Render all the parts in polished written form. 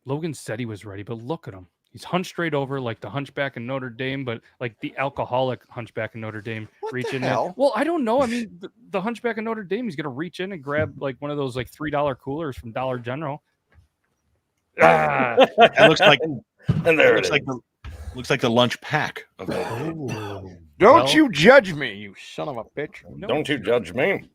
Logan said he was ready, but look at him. He's hunched straight over like the Hunchback in Notre Dame, but like the alcoholic Hunchback in Notre Dame, What the reaching in. hell? Well, I don't know. I mean, the Hunchback in Notre Dame, he's gonna reach in and grab like one of those like $3 coolers from Dollar General. It looks like, and there it is. Looks like the lunch pack of that. Don't you judge me, you son of a bitch. No. Don't you judge me.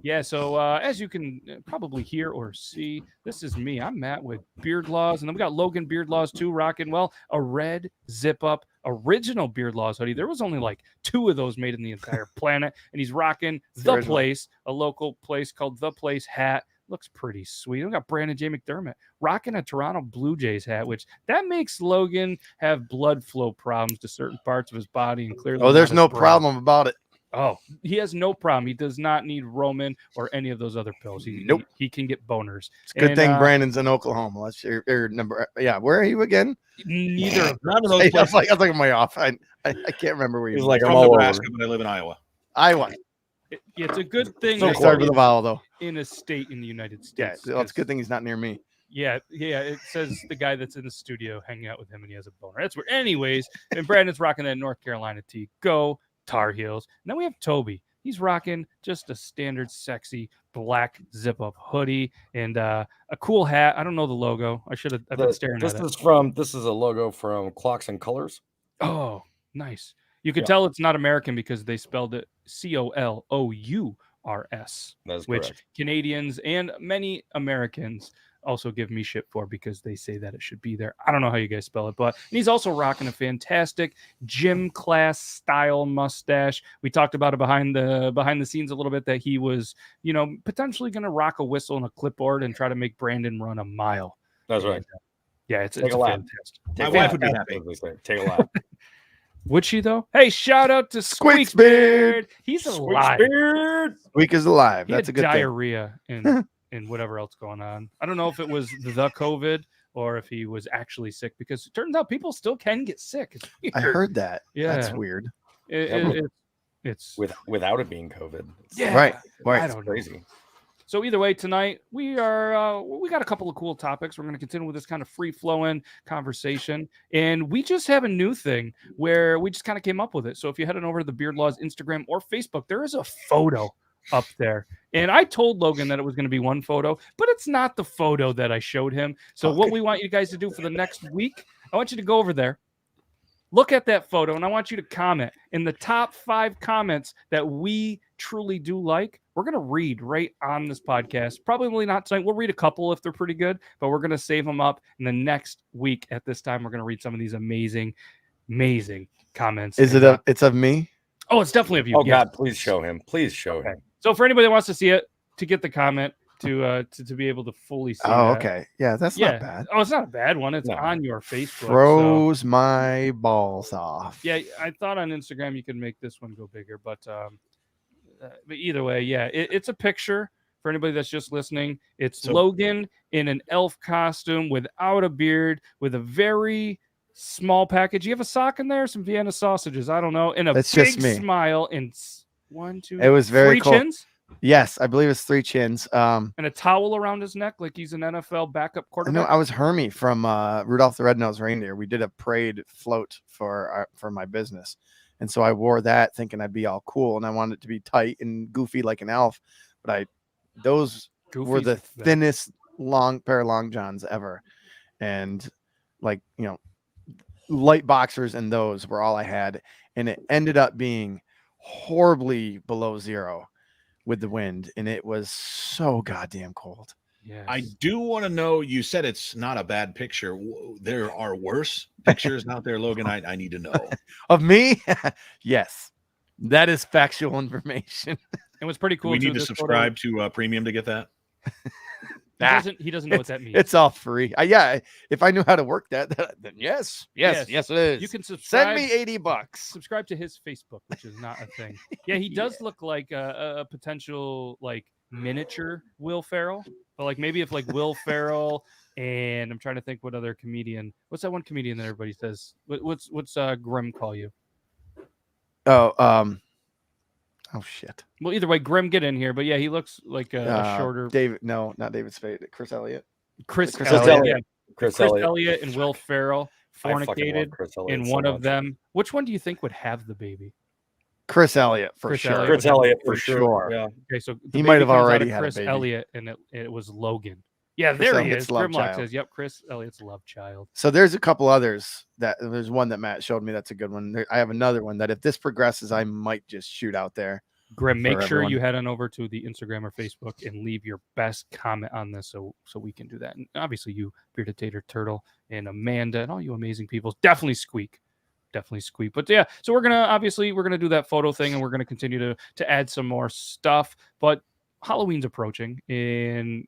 Yeah, so as you can probably hear or see, this is me. I'm Matt with Beard Laws, and then we got Logan Beard Laws too, rocking, well, a red zip-up original Beard Laws hoodie. There was only like 2 of those made in the entire planet, and he's rocking The Place, a local place called The Place hat. Looks pretty sweet. We got Brandon J. McDermott rocking a Toronto Blue Jays hat, which that makes Logan have blood flow problems to certain parts of his body, and clearly. Oh, there's no problem about it. Oh, he has no problem. He does not need Roman or any of those other pills. Nope. He can get boners. It's a good thing Brandon's in Oklahoma. That's your number. Yeah, where are you again? Neither. None of those places. I was like way off. I can't remember where He's you're like, from I'm all Nebraska, over. but I live in Iowa. Iowa. It's a good thing. So started with a vowel though. In a state in the United Yeah, States. well, it's a good thing he's not near me. Yeah. It says the guy that's in the studio hanging out with him and he has a boner. That's where. Anyways, and Brandon's rocking that North Carolina tee. Go Tar Heels. And then we have Toby. He's rocking just a standard sexy black zip-up hoodie and a cool hat. I don't know the logo. I've been staring at it. This is a logo from Clocks and Colors. Oh, nice. You could tell it's not American because they spelled it COLOURS, That's which correct. Canadians and many Americans also give me shit for because they say that it should be there. I don't know how you guys spell it, but and he's also rocking a fantastic gym class style mustache. We talked about it behind the scenes a little bit that he was, potentially going to rock a whistle and a clipboard and try to make Brandon run a mile. That's right. Yeah, it's Take a lap. fantastic. My wife would be happy. Take a lap. Would she though? Hey, shout out to Squeak's Beard. He's alive. Squeak is alive. He That's a had good diarrhea and whatever else going on. I don't know if it was the COVID or if he was actually sick because it turns out people still can get sick. It's weird. thing. I heard that. Yeah. That's weird. It's Without it being COVID. yeah, Right. I don't know. Crazy. So either way, tonight we got a couple of cool topics. We're going to continue with this kind of free-flowing conversation, and we just have a new thing where we just kind of came up with it. So if you head on over to the Beard Laws Instagram or Facebook, there is a photo up there, and I told Logan that it was going to be one photo, but it's not the photo that I showed him. So what we want you guys to do for the next week, I want you to go over there, look at that photo, and I want you to comment. In the top 5 comments that we truly do like, we're going to read right on this podcast. Probably not tonight. We'll read a couple if they're pretty good, but we're going to save them up. And the next week at this time, we're going to read some of these amazing, amazing comments. It's of me? Oh, it's definitely of you. Oh, Yes. God, please show him. Please show him. So for anybody that wants to see it, to get the comment, to be able to fully see Oh, that. okay. Yeah, that's not bad. Oh, it's not a bad one. It's No. on your Facebook. Froze my balls off. Yeah, I thought on Instagram you could make this one go bigger, but either way, yeah, it's a picture for anybody that's just listening. It's Logan in an elf costume without a beard, with a very small package. You have a sock in there, some Vienna sausages, I don't know, and a That's big just me. smile, and 1, 2, It was very 3 cool. chins, Yes, I believe it's 3 chins. and a towel around his neck like he's an NFL backup No, quarterback. I was Hermie from Rudolph the Red-Nosed Reindeer. We did a parade float for my business. And so I wore that thinking I'd be all cool, and I wanted it to be tight and goofy like an elf. But those were Goofy's the thing. thinnest pair of long johns ever. And light boxers and those were all I had. And it ended up being horribly below zero with the wind. And it was so goddamn cold. Yes. I do want to know, you said it's not a bad picture. There are worse pictures out there, Logan. I need to know. Of me? Yes. That is factual information. It was pretty cool. We too, need to this photo. subscribe to Premium to get that. He doesn't know what that means. It's all free. Yeah, if I knew how to work that, then yes, it is. You can subscribe. Send me $80. Subscribe to his Facebook, which is not a thing. Yeah, he does look like a potential like miniature Will Ferrell, but like maybe if like Will Ferrell and I'm trying to think what other comedian. What's that one comedian that everybody says? What's Grim call you? Oh shit. Well, either way, Grim, get in here. But yeah, he looks like a shorter. David, no, not David Spade. Chris Elliott. Chris Chris Elliott. Elliott. Yeah. Chris Elliott and Will Ferrell I fucking love fornicated Chris Elliott in so one of much. them. Which one do you think would have the baby? Chris Elliott for Chris sure. Elliott. Chris Elliott for For sure. sure. Yeah. Okay, so the He baby might have comes out already of had a Chris baby. Elliott, and it was Logan. Yeah, Chris there he Elliott's is. love Grimlock child. says, "Yep, Chris Elliott's love child." So there's a couple others there's one that Matt showed me. That's a good one. I have another one that if this progresses, I might just shoot out there. Grim, make for sure everyone. you head on over to the Instagram or Facebook and leave your best comment on this, so we can do that. And obviously, you Bearded Tater Turtle and Amanda and all you amazing people, definitely squeak. But yeah, so we're gonna do that photo thing, and we're gonna continue to add some more stuff. But Halloween's approaching, and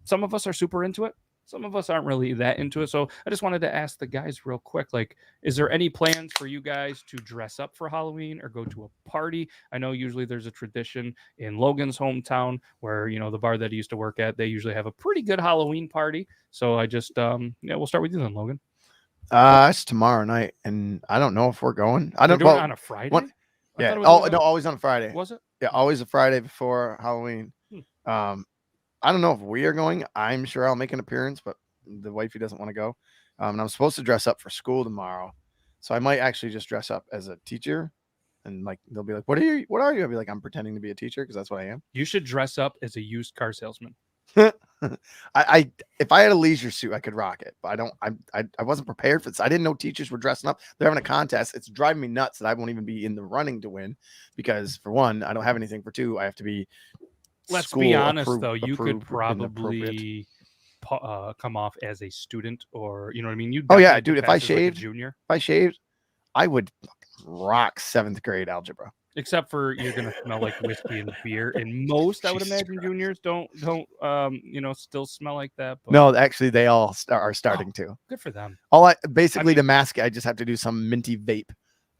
some of us are super into it, some of us aren't really that into it. So I just wanted to ask the guys real quick, like, is there any plans for you guys to dress up for Halloween or go to a party? I know usually there's a tradition in Logan's hometown where the bar that he used to work at, they usually have a pretty good Halloween party. So I just we'll start with you then, Logan. It's tomorrow night, and I don't know if we're going. I They're don't doing know. it on a Friday. What? I Yeah. thought it was No, always on Friday. Was it? Yeah, always a Friday before Halloween. I don't know if we are going. I'm sure I'll make an appearance, but the wifey doesn't want to go. And I'm supposed to dress up for school tomorrow, so I might actually just dress up as a teacher, and like they'll be like, "What are you? What are you?" I'll be like, "I'm pretending to be a teacher because that's what I am." You should dress up as a used car salesman. I if I had a leisure suit, I could rock it, but I wasn't prepared for this. I didn't know teachers were dressing up. They're having a contest. It's driving me nuts that I won't even be in the running to win because for one, I don't have anything. For two, I have to be. Let's be honest, though, you could probably come off as a student, or you know what I mean. You Oh yeah, definitely dude. could If I pass as, like, a shaved, junior, I would rock 7th grade algebra. except for you're gonna smell like whiskey and beer, and most I would Jesus imagine Christ. juniors don't still smell like that. But No, actually, they all are starting to. good for them. Basically I mean- to mask it, I just have to do some minty vape,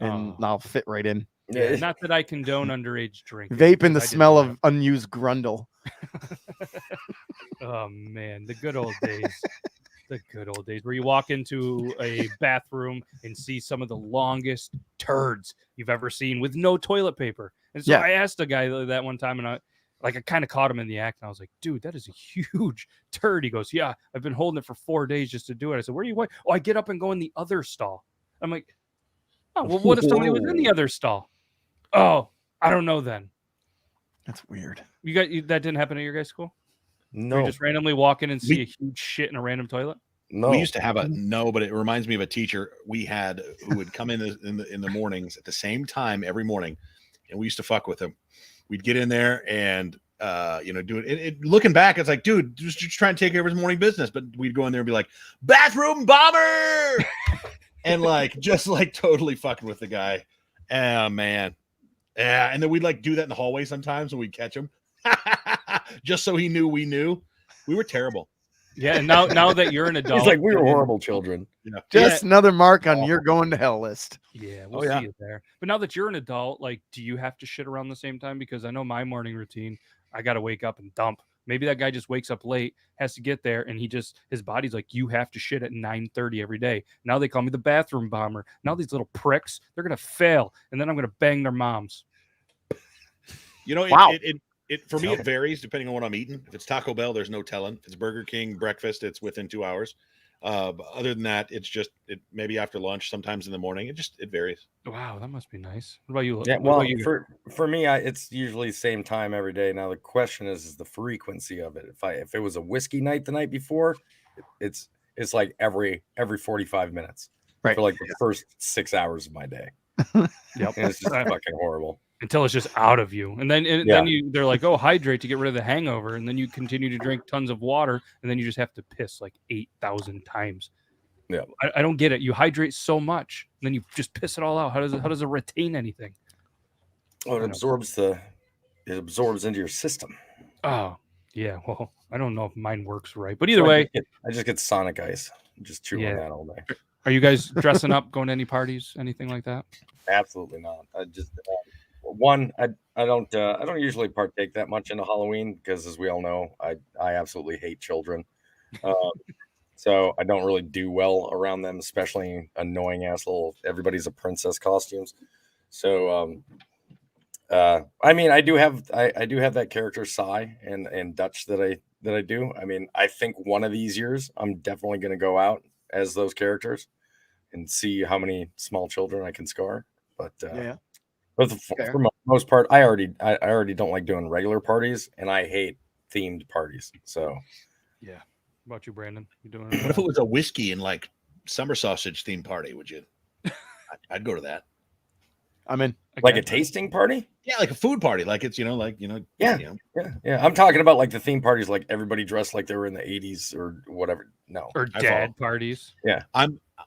and I'll fit right in. Yeah, not that I condone underage drinking. Vape and the because I did smell that. of unused grundle. Oh man, the good old days. The good old days where you walk into a bathroom and see some of the longest turds you've ever seen with no toilet paper. And so Yeah. I asked a guy that one time, and I kind of caught him in the act, and I was like, dude, that is a huge turd. He goes, yeah, I've been holding it for 4 days just to do it. I said, where are you going? Oh, I get up and go in the other stall. I'm like, oh, well, what if somebody was in the other stall? Oh, I don't know then. That's weird. That didn't happen at your guys' school? No. You just randomly walk in and see a huge shit in a random toilet? No. We used to have but it reminds me of a teacher we had who would come in the mornings at the same time every morning, and we used to fuck with him. We'd get in there and do it. Looking back, it's like, dude, just trying to take care of his morning business. But we'd go in there and be like, bathroom bomber, and just totally fucking with the guy. Oh man, yeah. And then we'd do that in the hallway sometimes, and we'd catch him, just so he knew we knew. We were terrible. Yeah, and now that you're an adult, He's like, we were horrible children. Just another mark on your going to hell list. Yeah, we'll see you there. But now that you're an adult, do you have to shit around the same time? Because I know my morning routine, I got to wake up and dump. Maybe that guy just wakes up late, has to get there, and his body's like, you have to shit at 9:30 every day. Now they call me the bathroom bomber. Now these little pricks, they're going to fail, and then I'm going to bang their moms. Wow. For me, it varies depending on what I'm eating. If it's Taco Bell, there's no telling. If it's Burger King breakfast, it's within 2 hours. But other than that, it's just maybe after lunch, sometimes in the morning. It varies. Wow, that must be nice. What about you? Yeah, What well, about you? for me, it's usually the same time every day. Now the question is the frequency of it. If it was a whiskey night the night before, it's like every 45 minutes, right, for the first 6 hours of my day. Yep, and it's just fucking horrible. Until it's just out of you, and then they're like, oh, hydrate to get rid of the hangover, and then you continue to drink tons of water, and then you just have to piss 8,000 times. Yeah, I don't get it. You hydrate so much, and then you just piss it all out. How does it retain anything? Oh, it absorbs into your system. Oh yeah, well, I don't know if mine works right, but either way, I just get Sonic Ice, just chew on that all day. Are you guys dressing up, going to any parties, anything like that? Absolutely not. I just I don't usually partake that much into Halloween because, as we all know, I absolutely hate children. So I don't really do well around them, especially annoying ass little everybody's a princess costumes. So I mean, I do have that character Sai and Dutch that that I do. I mean, I think one of these years I'm definitely going to go out as those characters and see how many small children I can scar. But Yeah. but Fair. for the most part, I already don't like doing regular parties, and I hate themed parties. So Yeah. How about you, Brandon? You doing? What if it was a whiskey and like summer sausage themed party? Would you? I'd go to that. I'm in. like a tasting party? Yeah, like a food party. Like it's Yeah. You know. Yeah. I'm talking about like the theme parties, like everybody dressed like they were in the 80s or whatever. No, or I dad parties?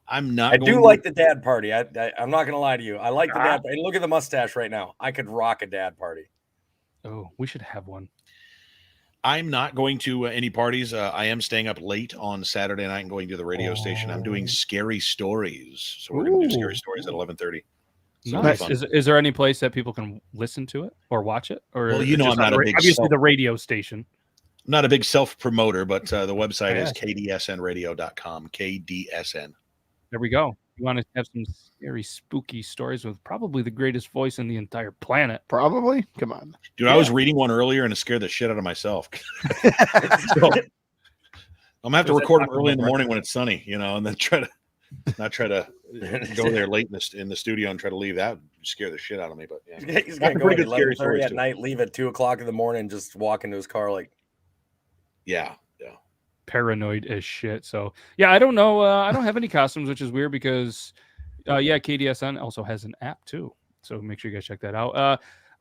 I'm not. I going do to- like the dad party. I'm not gonna lie to you. I like the dad. And look at the mustache right now. I could rock a dad party. Oh, we should have one. I'm not going to any parties. I am staying up late on Saturday night and going to the radio station. I'm doing scary stories, so we're going to do scary Ooh. stories at 11:30. So Nice. it'll be fun. Is there any place that people can listen to it or watch it? Or Well, you know, just I'm on not the a ra- big obviously self- the radio station. I'm not a big self promoter, but the website is Yeah. kdsnradio.com. KDSN. There we go. You want to have some scary, spooky stories with probably the greatest voice in the entire planet. Probably. Come on. Dude, I was reading one earlier and it scared the shit out of myself. So, I'm gonna have to Was it record them Taco early in the Bell morning when it's sunny, and then try to go there late in the studio and try to leave. That would scare the shit out of me. But yeah, He's gonna Got go pretty at good scary 11:30 stories, at too. night, leave at 2:00 in the morning, just walk into his car like. yeah. Paranoid as shit. So yeah, I don't know. I don't have any costumes, which is weird because KDSN also has an app too. So make sure you guys check that out.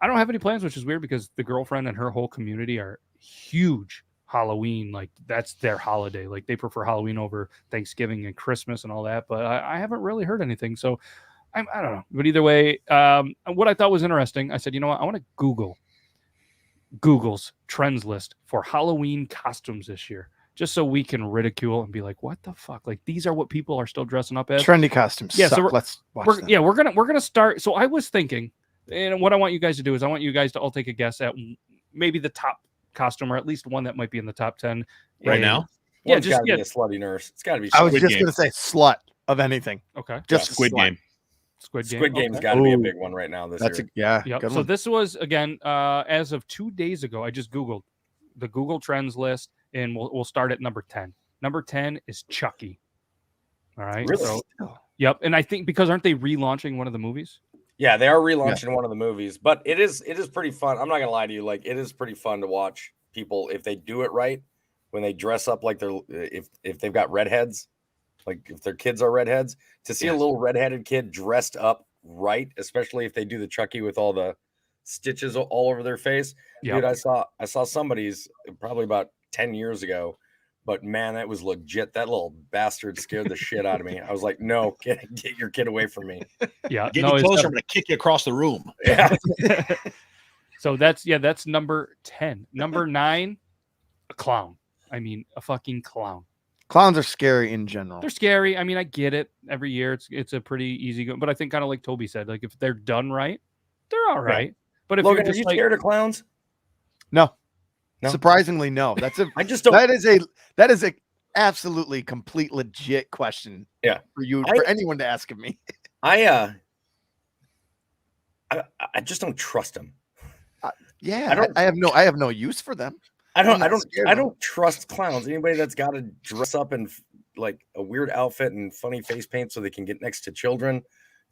I don't have any plans, which is weird because the girlfriend and her whole community are huge Halloween. Like that's their holiday. Like they prefer Halloween over Thanksgiving and Christmas and all that. But I haven't really heard anything. So I don't know. But either way, what I thought was interesting, I said, you know what? I want to Google's trends list for Halloween costumes this year, just so we can ridicule and be like, what the fuck? Like these are what people are still dressing up as. Trendy costumes. Yeah, so suck. Let's watch We're, them. yeah, we're gonna start. So I was thinking, and what I want you guys to do is I want you guys to all take a guess at maybe the top costume or at least one that might be in the top 10 Right And- now? Yeah, One's just gotta be a slutty nurse. It's got to be. I was Squid just Game. gonna say slut of anything. Okay, Just Squid slut. Game. Squid Game. Squid Game's Okay. got to be a Ooh. big one right now this That's year. Yep. good So one. this was again as of 2 days ago. I just Googled the Google Trends list, and we'll start at number 10. Number 10 is Chucky. All right. Really? So, yep. And I think because aren't they relaunching one of the movies? Yeah, they are relaunching one of the movies, but it is pretty fun. I'm not gonna lie to you, like it is pretty fun to watch people if they do it right, when they dress up like they're if they've got redheads, like if their kids are redheads, to see a little redheaded kid dressed up right, especially if they do the Chucky with all the stitches all over their face. Yeah. Dude, I saw somebody's probably about 10 years ago, but man, that was legit. That little bastard scared the shit out of me. I was like, no, get your kid away from me. Yeah. Get no, me it's closer. I'm going to kick you across the room. Yeah. So that's number 10. Number 9, a clown. I mean, a fucking clown. Clowns are scary in general. They're scary. I mean, I get it. Every year it's a pretty easy go, but I think kind of like Toby said, like if they're done right, they're all right. But if Logan, you're are just you like, scared of clowns? No. No? Surprisingly, no. That's a I just don't. that is a absolutely complete legit question. Yeah. For anyone to ask of me. I just don't trust them. Yeah, I have no use for them. I I'm not scared I of them. don't trust clowns. Anybody that's got to dress up in like a weird outfit and funny face paint so they can get next to children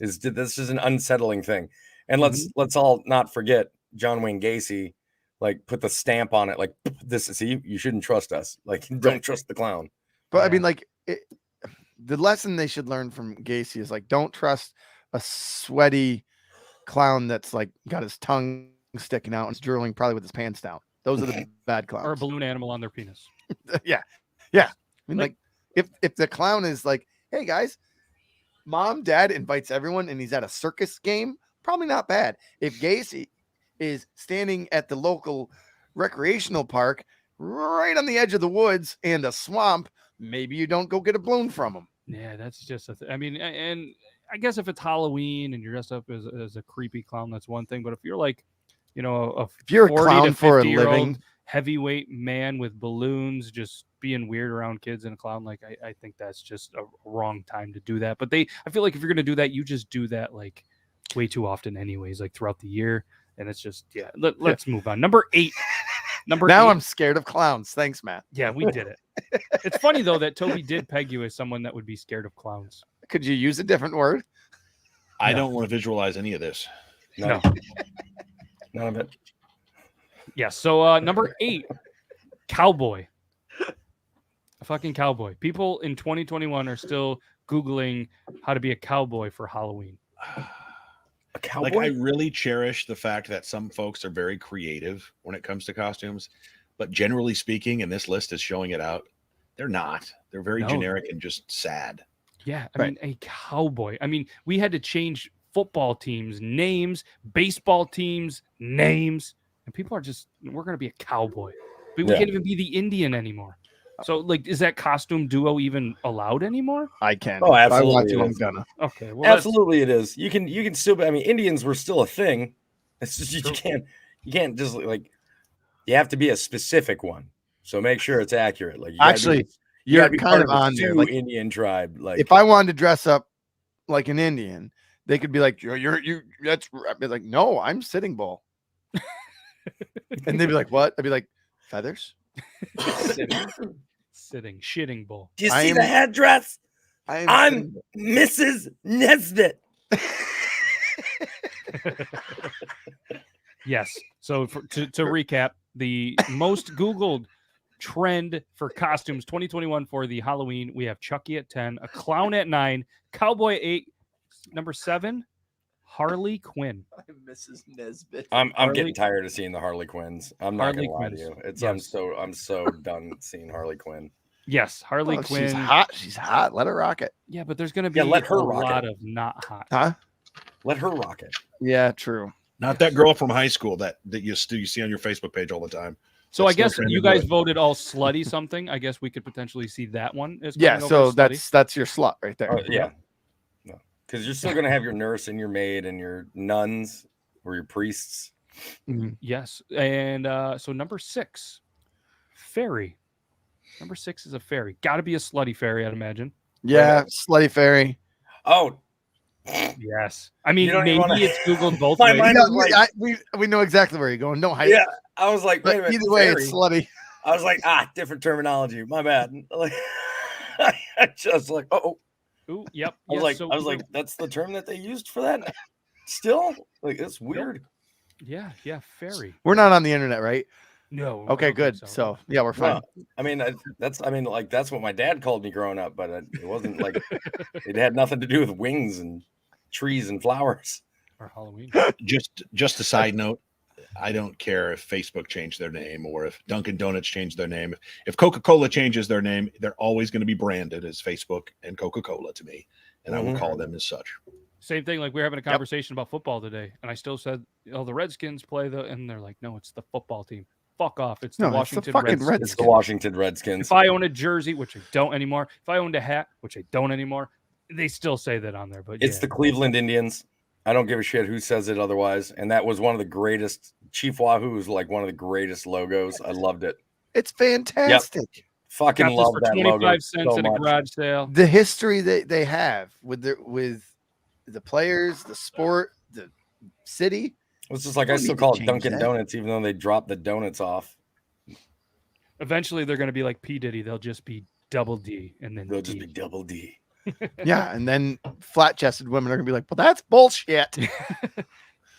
this is an unsettling thing. And let's all not forget John Wayne Gacy, like put the stamp on it, like this is you shouldn't trust us. Like don't trust the clown. But I Yeah. mean, like the lesson they should learn from Gacy is like don't trust a sweaty clown that's like got his tongue sticking out and drooling probably with his pants down. Those are the bad clowns. or a balloon animal on their penis. Yeah. I mean, Like- like if the clown is like, hey guys, mom, dad invites everyone and he's at a circus game, probably not bad. If Gacy is standing at the local recreational park right on the edge of the woods and a swamp, maybe you don't go get a balloon from him. Yeah, that's just I mean, and I guess if it's Halloween and you're dressed up as a creepy clown, that's one thing. But if you're like, If you're a 40 to clown for a 50-year-old living, heavyweight man with balloons just being weird around kids and a clown, like I think that's just a wrong time to do that. But I feel like if you're gonna do that, you just do that like way too often anyways, like throughout the year. And it's just let's move on. Number 8 Number Now 8. I'm scared of clowns. Thanks, Matt. Yeah, we did it. It's funny though that Toby did peg you as someone that would be scared of clowns. Could you use a different word? I No. don't want to visualize any of this. No. None of it. Yeah. So number 8, cowboy. A fucking cowboy. People in 2021 are still Googling how to be a cowboy for Halloween. A cowboy? Like, I really cherish the fact that some folks are very creative when it comes to costumes, but generally speaking, and this list is showing it out, they're not. They're very No. generic and just sad. Yeah. I Right. mean, a cowboy. I mean, we had to change football teams' names, baseball teams' names, and people are just, we're going to be a cowboy. But we Yeah. can't even be the Indian anymore. So, like, is that costume duo even allowed anymore? I can. Oh, If I want absolutely to, it I'm is. gonna. Okay. Well, Absolutely, it is. You can still. I mean, Indians were still a thing. It's just you can't just like. You have to be a specific one. So make sure it's accurate. Like you gotta Actually, be, you gotta you're be kind part of the on there. Sioux Like, Indian tribe. Like if I wanted to dress up like an Indian, they could be like, "You." That's. I'd be like, "No, I'm Sitting Bull." And they'd be like, "What?" I'd be like, "Feathers." sitting, shitting bull. do you I see am- the headdress? I'm I'm Sitting Bull. Mrs. Nesbitt. Yes. So to recap, the most Googled trend for costumes 2021 for the Halloween, we have Chucky at 10, a clown at 9, cowboy 8, number 7, Harley Quinn. I'm Mrs. Nesbitt. I'm Harley- getting tired of seeing the Harley Quinns. I'm not Harley gonna lie to Quinns. you. It's Yes. I'm so done seeing Harley Quinn. Yes, Harley Oh, Quinn. she's hot. She's hot. Let her rock it. Yeah, but there's going to be Yeah, let her a rock lot it. of not hot. Huh? Let her rock it. Yeah, true. Not that girl from high school that you see on your Facebook page all the time. So I That's no guess trend you to do guys it. voted all slutty something. I guess we could potentially see that one as Yeah, coming over so as slutty. that's your slut right there. Yeah. No. Because you're still gonna have your nurse and your maid and your nuns or your priests. Yes. And so number 6, fairy. Number 6 is a fairy. Got to be a slutty fairy, I'd imagine. Yeah, slutty fairy. Oh, Yes. I mean, You don't even maybe wanna- it's Googled both My ways. mind No, was like- we know exactly where you're going. No height. yeah. I was like, wait a But minute. either way, fairy. it's slutty. I was like, different terminology. My bad. Like, I just like, oh, Ooh, yep. I was yes, like, that's the term that they used for that. Still, like, that's weird. yeah, fairy. We're not on the internet, right? No. I Okay, don't good. think So yeah, we're fine. Well, I mean, that's what my dad called me growing up, but it wasn't like it had nothing to do with wings and trees and flowers. Or Halloween. Just a side note, I don't care if Facebook changed their name or if Dunkin' Donuts changed their name. If Coca-Cola changes their name, they're always going to be branded as Facebook and Coca-Cola to me, and I will call them as such. Same thing. Like we were having a conversation about football today, and I still said, "Oh, the Redskins play the," and they're like, "No, it's the football team. Fuck off. It's the No, it's the Washington fucking Redskins." Redskins. It's the Washington Redskins. If I own a jersey, which I don't anymore, if I owned a hat, which I don't anymore, they still say that on there. But It's the Cleveland Indians. I don't give a shit who says it otherwise. And that was one of the greatest. Chief Wahoo was like one of the greatest logos. I loved it. It's fantastic. Fucking got this love for that 25 logo cents so at a much. garage sale. The history that they have with the players, the sport, the city. It's just like I Don't still need to call it change Dunkin' that. Donuts, even though they dropped the donuts off. Eventually, they're going to be like P Diddy. They'll just be double D, and then They'll just D. be double D. Yeah, and then flat-chested women are gonna be like, "Well, that's bullshit."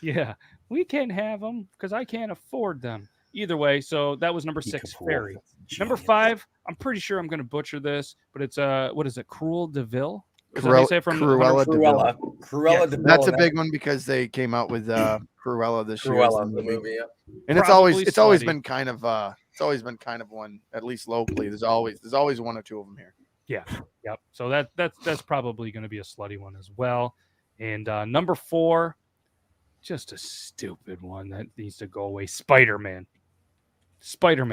Yeah, we can't have them because I can't afford them. Either way, so that was number 6, fairy. Number 5, I'm pretty sure I'm going to butcher this, but it's what is it? Cruel DeVille? Is that how you say it from Cruella de Vil. Cruella Yeah, de Vil. That's a and big one because they came out with Cruella this year. Cruella, the movie. Yeah. And it's Probably always slutty. been kind of one, at least locally. There's always one or two of them here. Yep. So that's probably going to be a slutty one as well. And number 4, just a stupid one that needs to go away. Spider-Man.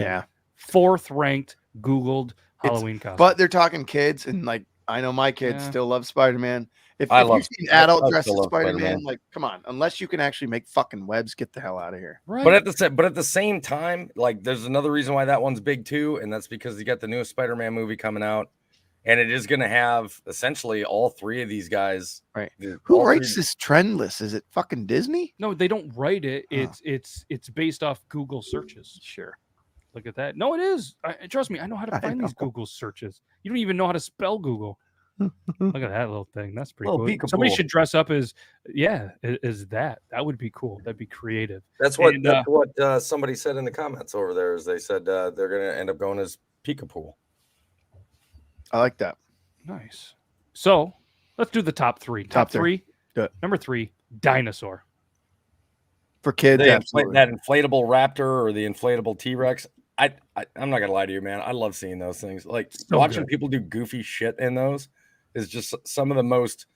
Yeah, 4th ranked Googled Halloween costume. but they're talking kids, and like I know my kids Yeah. still love Spider-Man. If I you've love- seen I adult still dressed as love Spider-Man, Spider-Man. like come on, unless you can actually make fucking webs, get the hell out of here. right. But at the same time, like there's another reason why that one's big too, and that's because you got the newest Spider-Man movie coming out, and it is going to have essentially all 3 of these guys. Right. All Who 3 writes this trend list? Is it fucking Disney? no, they don't write it. Oh. It's based off Google searches. Sure. Look at that. No, it is. Trust me, I know how to I find these know. Google searches. You don't even know how to spell Google. Look at that little thing. That's pretty Little cool. Somebody peekaboo. should dress up as that. That would be cool. That'd be creative. That's what And, somebody said in the comments over there. Is they said they're gonna end up going as peekaboo. I like that. Nice. So let's do the top three. Top three. Do it. Number 3, dinosaur. For kids, absolutely. That inflatable raptor or the inflatable T-Rex. I'm not gonna lie to you, man. I love seeing those things. Like So watching good. people do goofy shit in those is just some of the most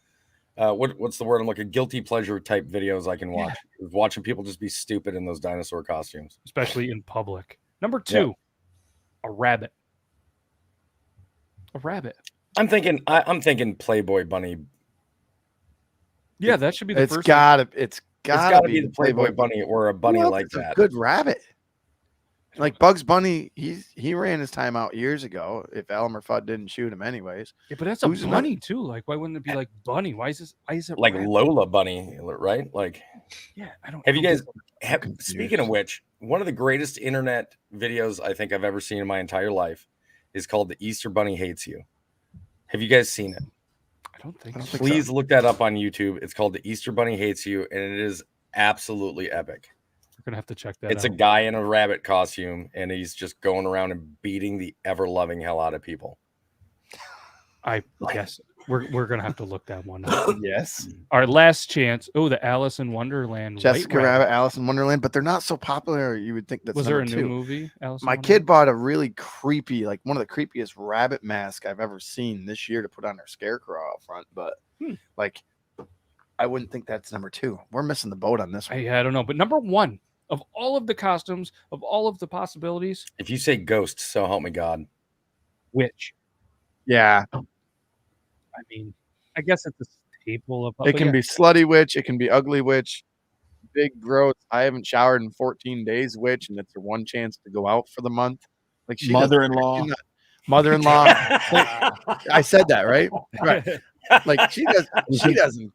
what's the word? I'm like a guilty pleasure type videos I can watch. Is watching people just be stupid in those dinosaur costumes, Especially in public. Number 2, a rabbit. A rabbit. I'm thinking Playboy bunny. Yeah, that should be the It's first. gotta be the Playboy bunny or a bunny Who else like is a that. good rabbit. Like Bugs Bunny, he ran his time out years ago. If Elmer Fudd didn't shoot him, anyways. Yeah, but that's a Who's another- bunny too. Like, why wouldn't it be like bunny? Why is it Like rabbit? Lola bunny, right? Like, Yeah, I don't. have you guys? confused. Speaking of which, one of the greatest internet videos I think I've ever seen in my entire life is called "The Easter Bunny Hates You." Have you guys seen it? I don't think. I don't so. think Please look that up on YouTube. It's called "The Easter Bunny Hates You," and it is absolutely epic. We're gonna have to check that. It's a out. guy in a rabbit costume, and he's just going around and beating the ever loving hell out of people. I guess we're gonna have to look that one up. Yes. Our last chance. Oh, the Alice in Wonderland. Jessica White Rabbit, Alice in Wonderland, but they're not so popular. You would think that's Was there a number new 2. movie? Alice in My Wonderland? kid bought a really creepy, like one of the creepiest rabbit masks I've ever seen this year to put on her scarecrow out front. But like, I wouldn't think that's number 2. We're missing the boat on this one. I don't know, but number 1 of all of the costumes, of all of the possibilities, If you say ghost, so help me God. witch. Yeah, I mean, I guess it's a staple of. it can be slutty witch, it can be ugly witch, big gross. I haven't showered in 14 days witch, and it's her one chance to go out for the month. Like she doesn't- Mother-in-law. she's not- mother-in-law. I said that right. Right. Like she doesn't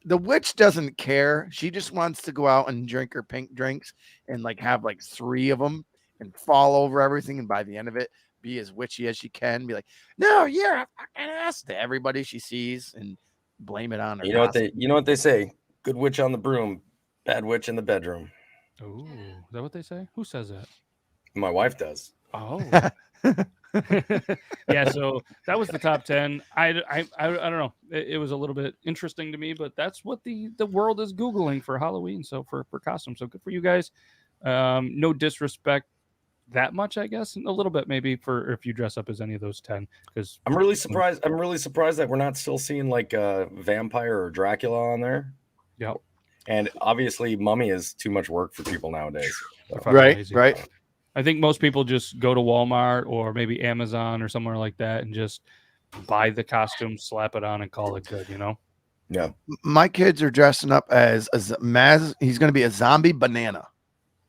the witch doesn't care. She just wants to go out and drink her pink drinks and like have like 3 of them and fall over everything, and by the end of it be as witchy as she can, be like, no, you're a fucking ass to everybody she sees and blame it on her. You know what they say? Good witch on the broom, bad witch in the bedroom. Oh, is that what they say? Who says that? My wife does. Oh. Yeah, so that was the top 10. I don't know. It was a little bit interesting to me, but that's what the world is Googling for Halloween. So for costumes. So good for you guys. No disrespect that much, I guess. A little bit maybe for if you dress up as any of those 10. Because I'm really surprised that we're not still seeing like a vampire or Dracula on there. Yep. And obviously Mummy is too much work for people nowadays. they're fucking Right, lazy. right. I think most people just go to Walmart or maybe Amazon or somewhere like that and just buy the costume, slap it on, and call it good, you know? Yeah. My kids are dressing up as he's going to be a zombie banana.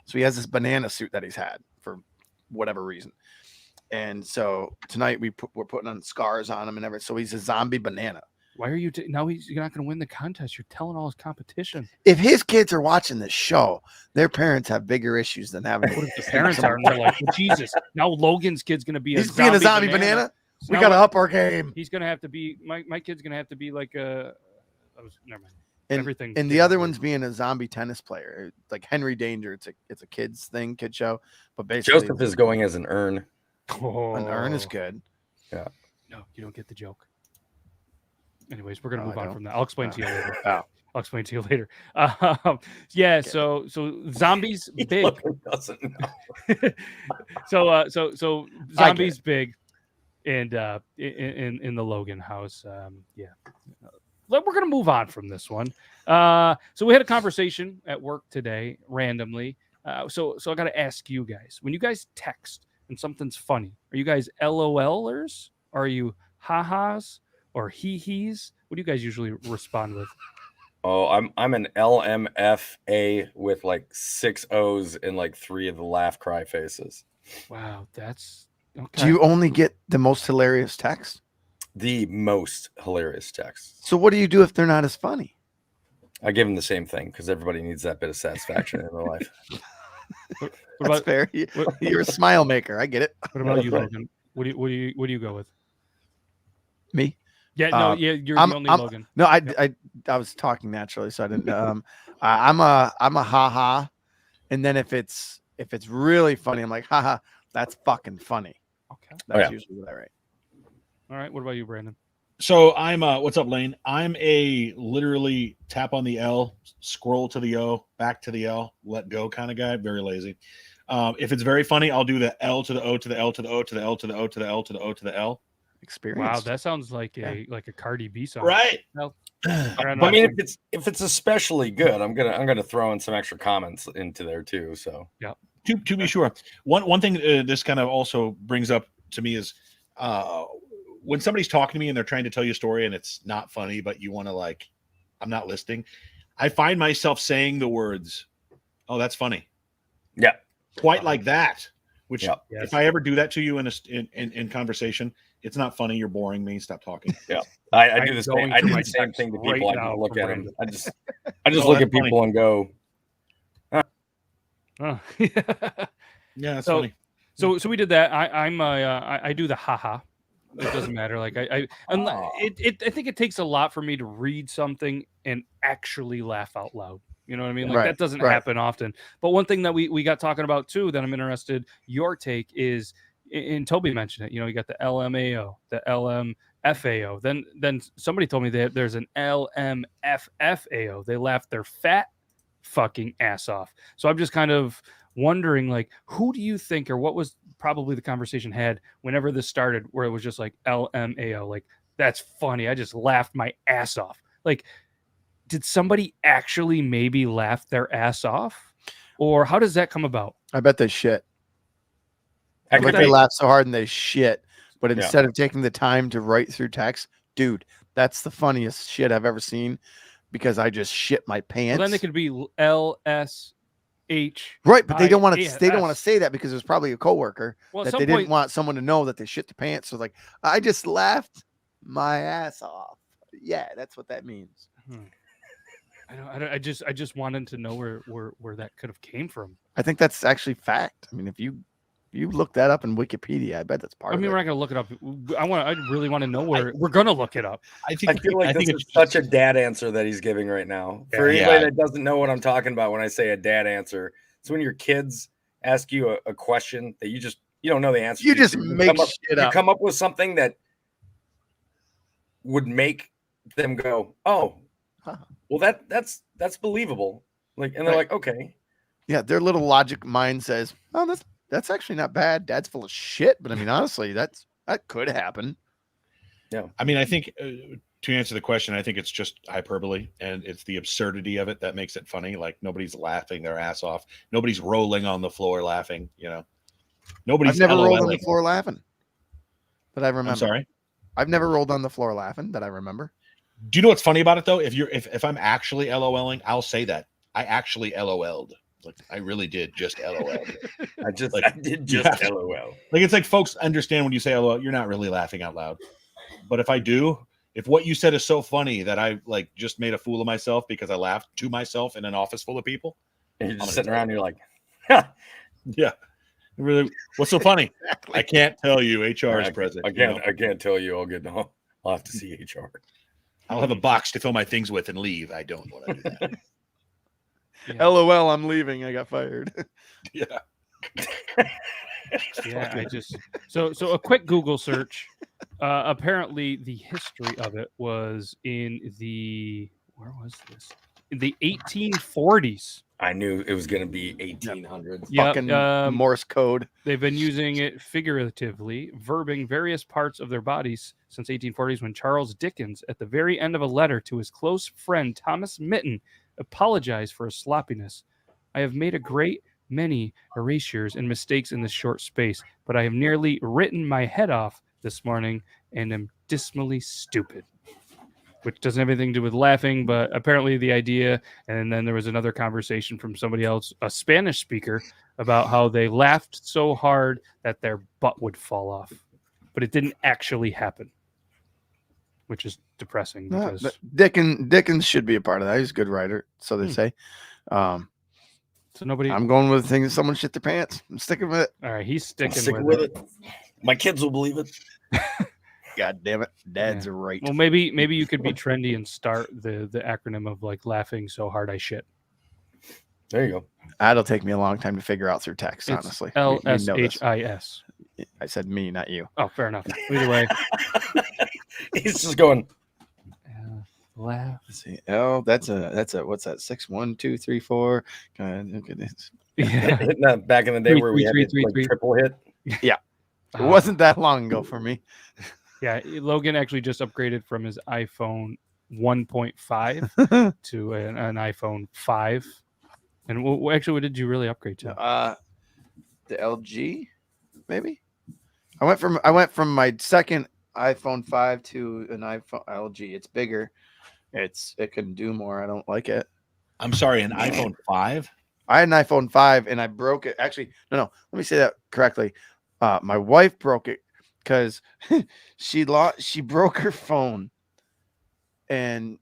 So he has this banana suit that he's had for whatever reason. And so tonight we're putting on scars on him and everything. So he's a zombie banana. Why are you now you're not going to win the contest? You're telling all his competition. If his kids are watching this show, their parents have bigger issues than having What if the parents are and they're like, well, Jesus, now Logan's kid's going to be he's being a zombie banana. So We now got to what- up our game. He's going to have to be my kid's going to have to be like never mind. And, Everything. and the other one's being a zombie tennis player, like Henry Danger. It's a kids thing, kid show. But basically, Joseph is going as an urn. an urn is good. No, you don't get the joke. Anyways, we're gonna Oh, move I on don't. from that. I'll explain to you later. Oh. I'll explain to you later. Yeah. So zombies big. Logan doesn't know. So zombies big, and in the Logan house. Yeah. We're gonna move on from this one. So we had a conversation at work today randomly. So I got to ask you guys: when you guys text and something's funny, are you guys LOLers? Are you ha-has or hee-hees? What do you guys usually respond with? Oh, I'm an LMFA with like 6 O's and like 3 of the laugh cry faces. Wow, that's okay. Do you only get the most hilarious text? The most hilarious text. So what do you do if they're not as funny? I give them the same thing because everybody needs that bit of satisfaction in their life. What That's about fair. You're a smile maker. I get it. what about you, Right. Logan? What do you go with? Me? Yeah, no, Uh, yeah, you're I'm- the only I'm- Logan. No, I, Yep. I was talking naturally, so I didn't. I'm a ha-ha, and then if it's really funny, I'm like, haha, that's fucking funny. Okay. That's yeah. usually what I write. All right. What about you, Brandon? So I'm what's up, Lane? I'm a literally tap on the L, scroll to the O, back to the L, let go kind of guy. Very lazy. If it's very funny, I'll do the L to the O to the L to the O to the L to the O to the L to the O to the L. Experience. Wow, that sounds like Yeah. a Cardi B song. Right. Well, I mean, if it's especially good, I'm gonna throw in some extra comments into there too. So To be sure, one thing this kind of also brings up to me is when somebody's talking to me and they're trying to tell you a story and it's not funny, but you want to like, I'm not listening. I find myself saying the words, "Oh, that's funny." Yeah. Quite like that. Which Yeah. if I ever do that to you in conversation, it's not funny. You're boring me. Stop talking. Yeah. I I'm do the going same. I through do my the same text thing to right people. I now just look from at them. Brandon. I just Oh, look that's at people and go, Oh. Yeah, that's So- funny. So we did that. I do the haha. It doesn't matter. Like I think it takes a lot for me to read something and actually laugh out loud. You know what I mean? Like Right, that doesn't right. happen often. But one thing that we got talking about too that I'm interested your take is, and Toby mentioned it. You know, you got the LMAO, the LMFAO. Then somebody told me that there's an LMFFAO. They laughed their fat fucking ass off. So I'm just kind of wondering, like, who do you think, or what was probably the conversation had whenever this started, where it was just like LMAO, like that's funny. I just laughed my ass off. Like, did somebody actually maybe laugh their ass off, or how does that come about? I bet they shit. I I bet could they be- laugh so hard and they shit. But Yeah. instead of taking the time to write through text, dude, that's the funniest shit I've ever seen because I just shit my pants. Well, then it could be LSH. Right, but they don't want to. IAS. They don't want to say that because there's probably a coworker Well, at that some they point, didn't want someone to know that they shit their pants. So like, I just laughed my ass off. Yeah, that's what that means. I just wanted to know where that could have came from. I think that's actually fact. I mean, if you look that up in Wikipedia, I bet that's part I mean, of we're it. not gonna look it up. I really want to know where we're gonna look it up. I think I feel like this it's is such a dad answer that he's giving right now. For Yeah. anybody that doesn't know what I'm talking about when I say a dad answer, it's when your kids ask you a question that you don't know the answer. You to. just You make come up- shit You up. come up with something that would make them go, "Oh, Huh. well that's believable." Like, and they're Right. like, "Okay." Yeah, their little logic mind says, "Oh, that's actually not bad. Dad's full of shit." But I mean, honestly, that could happen. I mean, I think to answer the question, I think it's just hyperbole and it's the absurdity of it that makes it funny. Like nobody's laughing their ass off. Nobody's rolling on the floor laughing, you know. Nobody's I've never rolled on LOLing. the floor laughing. That I remember. I'm sorry. I've never rolled on the floor laughing that I remember. Do you know what's funny about it though? If I'm actually LOLing, I'll say that. I actually LOL'd. Like I really did just LOL. I did you just have to- LOL. Like it's like folks understand when you say LOL, you're not really laughing out loud. But if I do, if what you said is so funny that I like just made a fool of myself because I laughed to myself in an office full of people, And you're just I'm sitting gonna around, and you're like, yeah. Really, what's so funny? I can't tell you. HR is present. you know? I can't tell you. I'll have to see HR. I'll have a box to fill my things with and leave. I don't want to do that. Yeah. LOL, I'm leaving. I got fired. Yeah. Yeah, I just so a quick Google search. Apparently, the history of it was in the where was this? In the 1840s. I knew it was going to be 1800s. Yeah, Fucking Morse code. they've been using it figuratively, verbing various parts of their bodies since 1840s. When Charles Dickens, at the very end of a letter to his close friend Thomas Mitten, apologized for his sloppiness. I have made a great many erasures and mistakes in this short space, but I have nearly written my head off this morning and am dismally stupid. Which doesn't have anything to do with laughing, but apparently the idea, and then there was another conversation from somebody else, a Spanish speaker, about how they laughed so hard that their butt would fall off. But it didn't actually happen, which is depressing because Dickens should be a part of that. He's a good writer, so they say. So nobody. I'm going with things. Someone shit their pants. I'm sticking with it. All right, he's I'm sticking with it. My kids will believe it. God damn it, Dad's right. Well, maybe you could be trendy and start the acronym of like laughing so hard I shit. There you go. That'll take me a long time to figure out through text. It's Honestly, LSHIS. I said me, not you. Oh, fair enough. Either way, He's just going. laugh. Let's see. Oh, that's a what's that? 6, 1, 2, 3, 4. God, look at this. Yeah. Hitting that back in the day Three, where we three, had three, to, like, three. triple hit. It wasn't that long ago for me. Yeah, Logan actually just upgraded from his iPhone 1.5 to an iPhone 5. And actually, what did you really upgrade to? The LG, maybe. I went from my second iPhone 5 to an iPhone LG. It's bigger. It can do more. I don't like it. I'm sorry, an iPhone 5? I had an iPhone 5 and I broke it. Actually, no. Let me say that correctly. My wife broke it because she broke her phone, and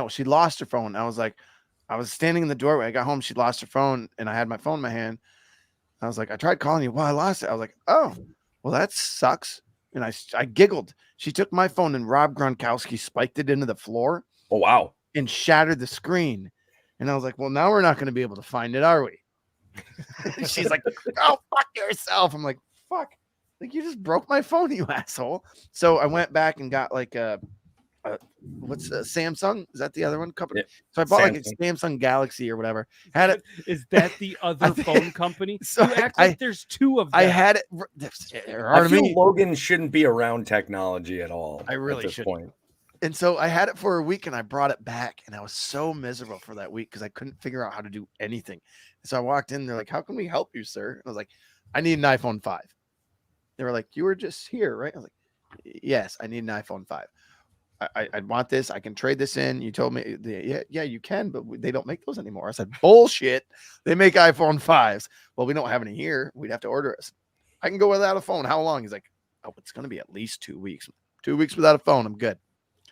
she lost her phone. I was standing in the doorway. I got home. She lost her phone, and I had my phone in my hand. I was like, I tried calling you. Well, I lost it. I was like, oh, well, that sucks. And I giggled. She took my phone and Rob Gronkowski spiked it into the floor. Oh, wow. And shattered the screen. And I was like, well, now we're not going to be able to find it, are we? She's like, oh, fuck yourself. I'm like, fuck. Like, you just broke my phone, you asshole. So I went back and got like what's Samsung? Is that the other one company? Yeah. So I bought like a Samsung. Samsung Galaxy or whatever. Had it. Is that the other phone company? So You act like there's two of them. I had it. I feel Logan shouldn't be around technology at all. I really at this shouldn't. point. And so I had it for a week and I brought it back and I was so miserable for that week because I couldn't figure out how to do anything. So I walked in, they're like, how can we help you, sir? And I was like, I need an iPhone 5. They were like, you were just here, right? I was like, yes, I need an iPhone 5. I want this. I can trade this in. You told me, yeah, you can, but they don't make those anymore. I said, bullshit. They make iPhone 5s. Well, we don't have any here. We'd have to order it. I can go without a phone. How long? He's like, oh, it's going to be at least 2 weeks. 2 weeks without a phone. I'm good.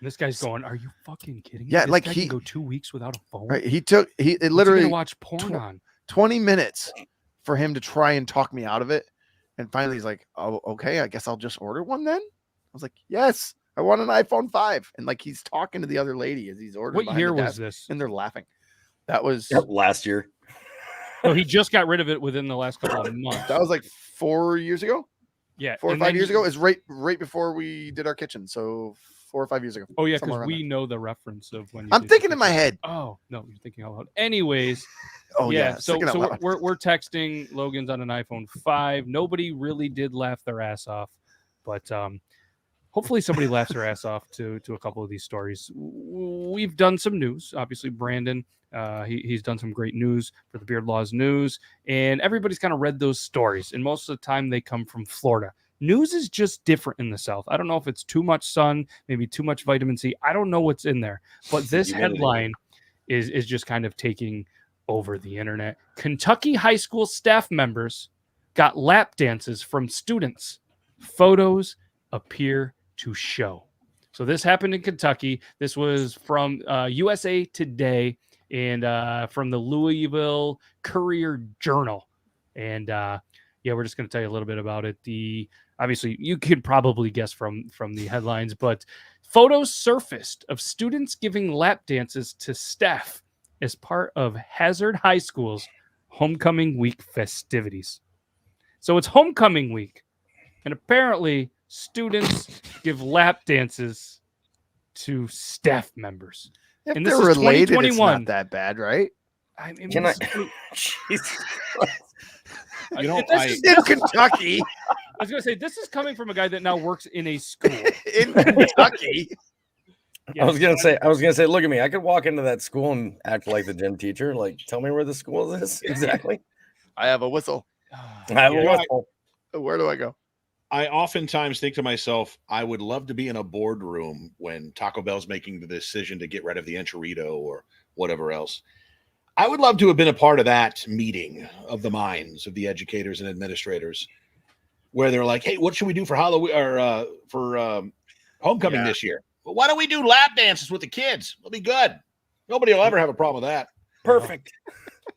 This guy's going, are you fucking kidding me? Yeah, This like guy he can go 2 weeks without a phone. Right. It What's he literally gonna watch porn on 20 minutes for him to try and talk me out of it. And finally he's like, oh, okay, I guess I'll just order one then. I was like, yes, I want an iPhone 5. And like he's talking to the other lady as he's ordering. What year the was desk, this? And they're laughing. That was Last year. So he just got rid of it within the last couple of months. that was like 4 years ago. Yeah, 4 or and 5 then years ago. It's right before we did our kitchen. So 4 or 5 years ago. Oh yeah, somewhere because around we know the reference of when you I'm did thinking the in my kitchen. head. Oh no, you're thinking out loud. Anyways, Oh yeah. so thinking out loud. we're texting. Logan's on an iPhone 5. Nobody really did laugh their ass off, but hopefully somebody laughs their ass off to a couple of these stories. We've done some news. Obviously, Brandon, he's done some great news for the Beard Laws News, and everybody's kind of read those stories. And most of the time, they come from Florida. News is just different in the South. I don't know if it's too much sun, maybe too much vitamin C. I don't know what's in there, but this headline is just kind of taking over the internet. Kentucky high school staff members got lap dances from students. Photos appear to show. So this happened in Kentucky. This was from USA Today and from the Louisville Courier Journal. And yeah, we're just going to tell you a little bit about it. Obviously, you could probably guess from the headlines, but photos surfaced of students giving lap dances to staff as part of Hazard High School's homecoming week festivities. So it's homecoming week, and apparently students give lap dances to staff members. If and they're this is related, it's 2021. not that bad, right? I mean, Can I? this- You know, this is- In Kentucky. I was going to say, this is coming from a guy that now works in a school. In Kentucky. Yeah. I was gonna say, look at me. I could walk into that school and act like the gym teacher. Like, tell me where the school is exactly. I have a whistle. I have a Yeah. whistle. Where do I go? I oftentimes think to myself, I would love to be in a boardroom when Taco Bell's making the decision to get rid of the enchilito or whatever else. I would love to have been a part of that meeting of the minds of the educators and administrators, where they're like, "Hey, what should we do for Halloween or for homecoming this year? Well, why don't we do lap dances with the kids? It'll be good. Nobody will ever have a problem with that." Perfect.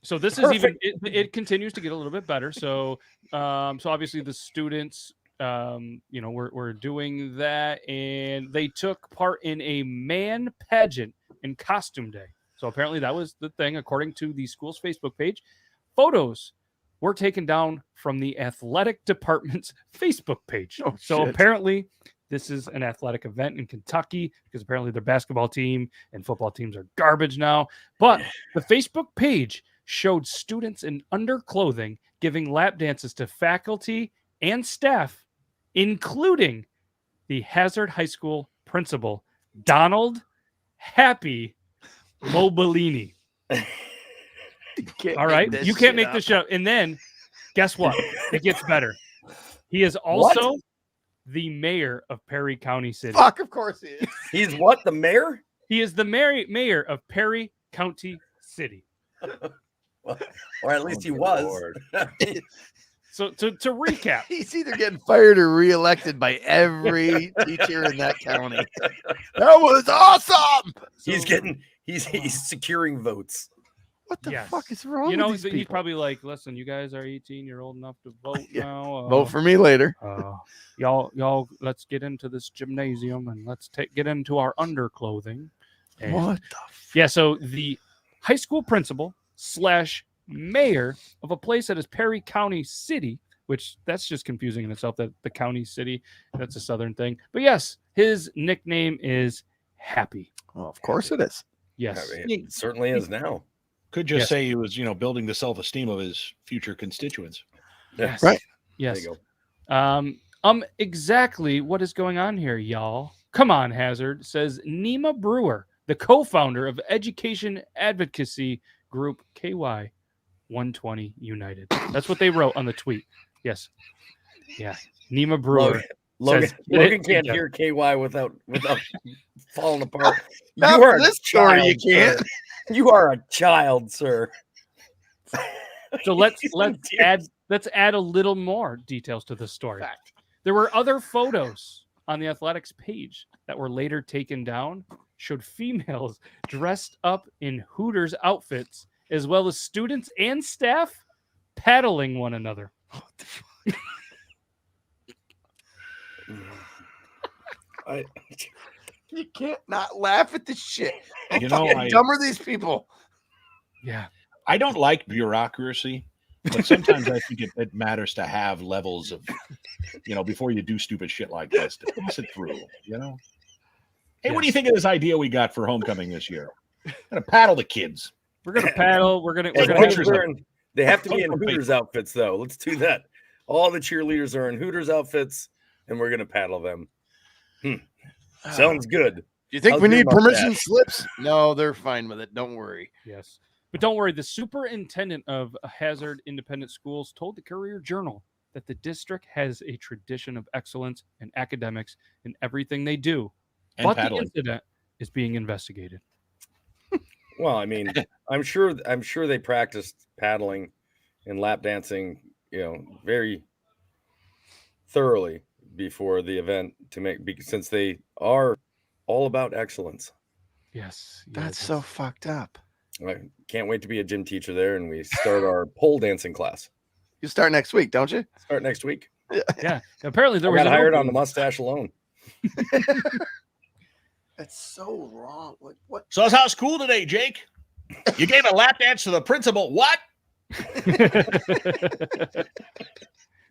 So this is even it continues to get a little bit better. So obviously the students we're doing that, and they took part in a man pageant in costume day. So apparently that was the thing, according to the school's Facebook page. Photos were taken down from the athletic department's Facebook page. Oh, so shit. apparently this is an athletic event in Kentucky, because apparently their basketball team and football teams are garbage now. But the Facebook page showed students in underclothing giving lap dances to faculty and staff, including the Hazard High School principal, Donald Happy Mobilini. All right. You can't make this up. And then guess what? It gets better. He is also the mayor of Perry County City. Fuck, of course he is. He's what? The mayor? He is the mayor of Perry County City. Or at least he was. So to recap, He's either getting fired or reelected by every teacher in that county. That was awesome. He's securing votes. What the Yes. fuck is wrong you know, with these he's people? probably like, listen, you guys are 18, you're old enough to vote Yeah. now. Vote for me later. Y'all, let's get into this gymnasium and let's get into our underclothing. And What the fuck? yeah, so the high school principal / mayor of a place that is Perry County City, which that's just confusing in itself, that the county city, that's a southern thing. But yes, his nickname is Happy. Well, of course it is. Yes. I mean, it certainly is now. Could just Yes. say he was, building the self-esteem of his future constituents. Yes. Right. Yes. There you go. Exactly what is going on here, y'all? Come on, Hazard, says Nima Brewer, the co-founder of education advocacy group KY 120 United. That's what they wrote on the tweet. Yes. Yeah. Nima Brewer. Logan can't hear KY without falling apart. You Not are for a this story, you child, can't. sir. You are a child, sir. So let's add a little more details to the story. There were other photos on the athletics page that were later taken down, showed females dressed up in Hooters outfits, as well as students and staff paddling one another. You can't not laugh at this shit. You know, How dumb are these people? Yeah. I don't like bureaucracy, but sometimes I think it matters to have levels of, before you do stupid shit like this, to pass it through, Hey, what do you think of this idea we got for homecoming this year? Gonna paddle the kids. We're gonna paddle. We're gonna pictures of They have to be in Hooters outfits, though. Let's do that. All the cheerleaders are in Hooters outfits, and we're gonna paddle them. Sounds good. Do you think How's we your need permission mustache? slips? No, they're fine with it. Don't worry. Yes. But don't worry, the superintendent of Hazard Independent Schools told the Courier Journal that the district has a tradition of excellence in academics in everything they do. and But paddling. the incident is being investigated. Well, I mean, I'm sure they practiced paddling and lap dancing, very thoroughly before the event since they are all about excellence. Yes. That's so fucked up. I can't wait to be a gym teacher there, and we start our pole dancing class. You start next week, don't you? Start next week. Yeah. Apparently there I was got an hired on opening. the mustache alone. That's so wrong. Like what? So how's school today, Jake? You gave a lap dance to the principal. What?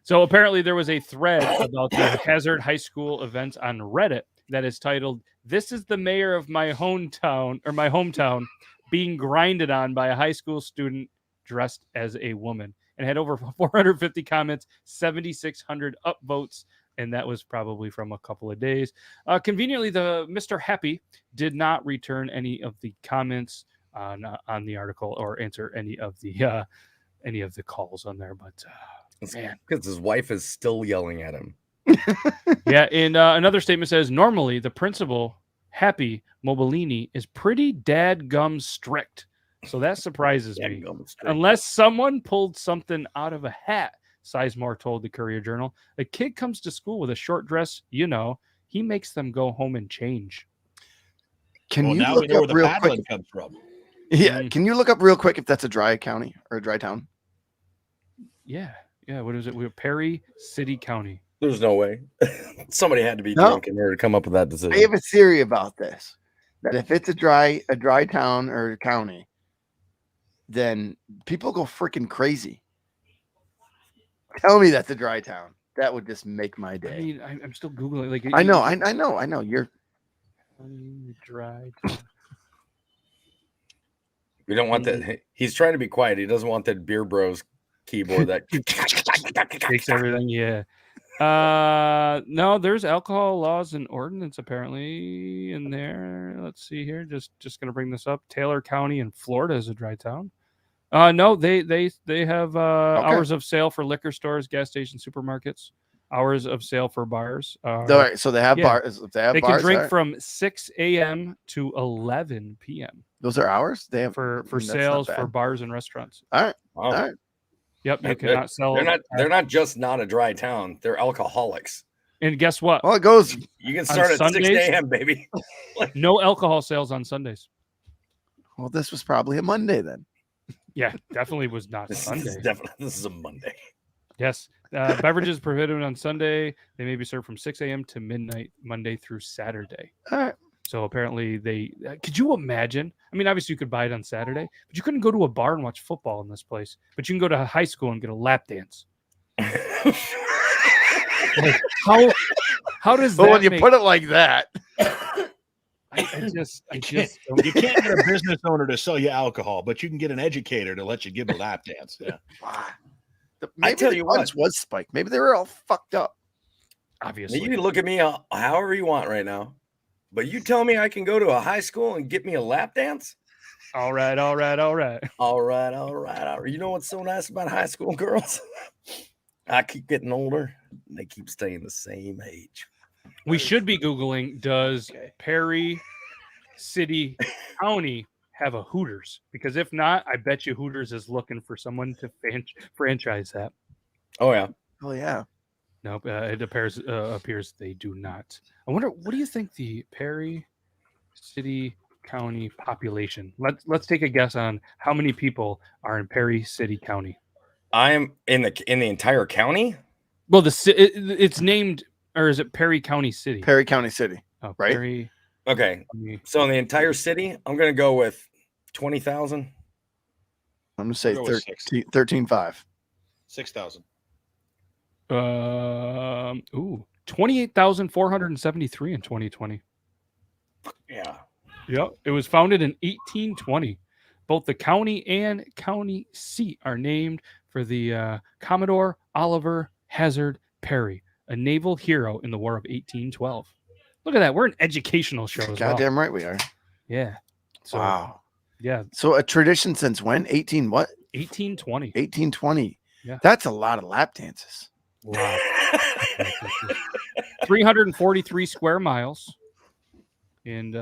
So apparently there was a thread about the Hazard High School events on Reddit that is titled, "This is the mayor of my hometown being grinded on by a high school student dressed as a woman," and had over 450 comments, 7,600 upvotes, and that was probably from a couple of days. Conveniently, the Mr. Happy did not return any of the comments on the article or answer any of the calls on there, but man. Because his wife is still yelling at him. Yeah, and another statement says, normally the principal, Happy Mobilini, is pretty dadgum strict. So that surprises me. Unless someone pulled something out of a hat, Sizemore told the Courier Journal. A kid comes to school with a short dress, he makes them go home and change. Can Well, you now we look know where up the real paddling quick? comes from. Yeah. Can you look up real quick if that's a dry county or a dry town? Yeah. What is it? We're Perry City County. There's no way. Somebody had to be No. drunk in order to come up with that I decision. have a theory about this. That if it's a dry town or county, then people go freaking crazy. Tell me that's a dry town. That would just make my I day. mean, I'm still googling. Like, I know. You're dry. We don't want that. He's trying to be quiet. He doesn't want that Beer Bros keyboard that Takes everything. Yeah. No, there's alcohol laws and ordinance apparently in there. Let's see here. Just gonna bring this up. Taylor County in Florida is a dry town. No, they have hours of sale for liquor stores, gas stations, supermarkets. Hours of sale for bars. all right. So they have bars. They can drink from 6 a.m. to 11 p.m. Those are hours. They have for that's not sales for bad. bars and restaurants. All right. Wow. All right. Yep, you cannot sell. They're not just not a dry town. They're alcoholics. And guess what? Well, it goes. You can start at Sundays? 6 a.m., baby. No alcohol sales on Sundays. Well, this was probably a Monday then. Yeah, definitely was not This Sunday. is a Monday. Yes. Beverages prohibited on Sunday. They may be served from 6 a.m. to midnight, Monday through Saturday. All right. So apparently they could you imagine? I mean, obviously you could buy it on Saturday, but you couldn't go to a bar and watch football in this place. But you can go to high school and get a lap dance. Like, how does that But when you make, put it like that, I just You can't get a business owner to sell you alcohol, but you can get an educator to let you give a lap dance. Yeah. maybe tell the you what. punch was spiked. Maybe they were all fucked up. obviously You can look at me however you want right now, but you tell me I can go to a high school and get me a lap dance? all right. All right. You know what's so nice about high school girls? I keep getting older. And they keep staying the same age. We should be Googling, does Perry City County have a Hooters? Because if not, I bet you Hooters is looking for someone to franchise that. Oh, yeah. Oh yeah. Nope, it appears they do not. I wonder, what do you think the Perry City County population? Let's take a guess on how many people are in Perry City County. I am in the entire county. Well, it's named, or is it Perry County City? Perry County City. Oh, right? Perry Okay. County. So in the entire city, I'm going to go with 20,000. I'm gonna say Go with 13.5. 6,000. 28,473 in 2020. Yeah. Yep. It was founded in 1820. Both the county and county seat are named for the Commodore Oliver Hazard Perry, a naval hero in the War of 1812. Look at that. We're an educational show as well. Goddamn right we are. Yeah. So, Wow. Yeah. So a tradition since when? 1820. 1820. Yeah. That's a lot of lap dances. Wow. 343 square miles. And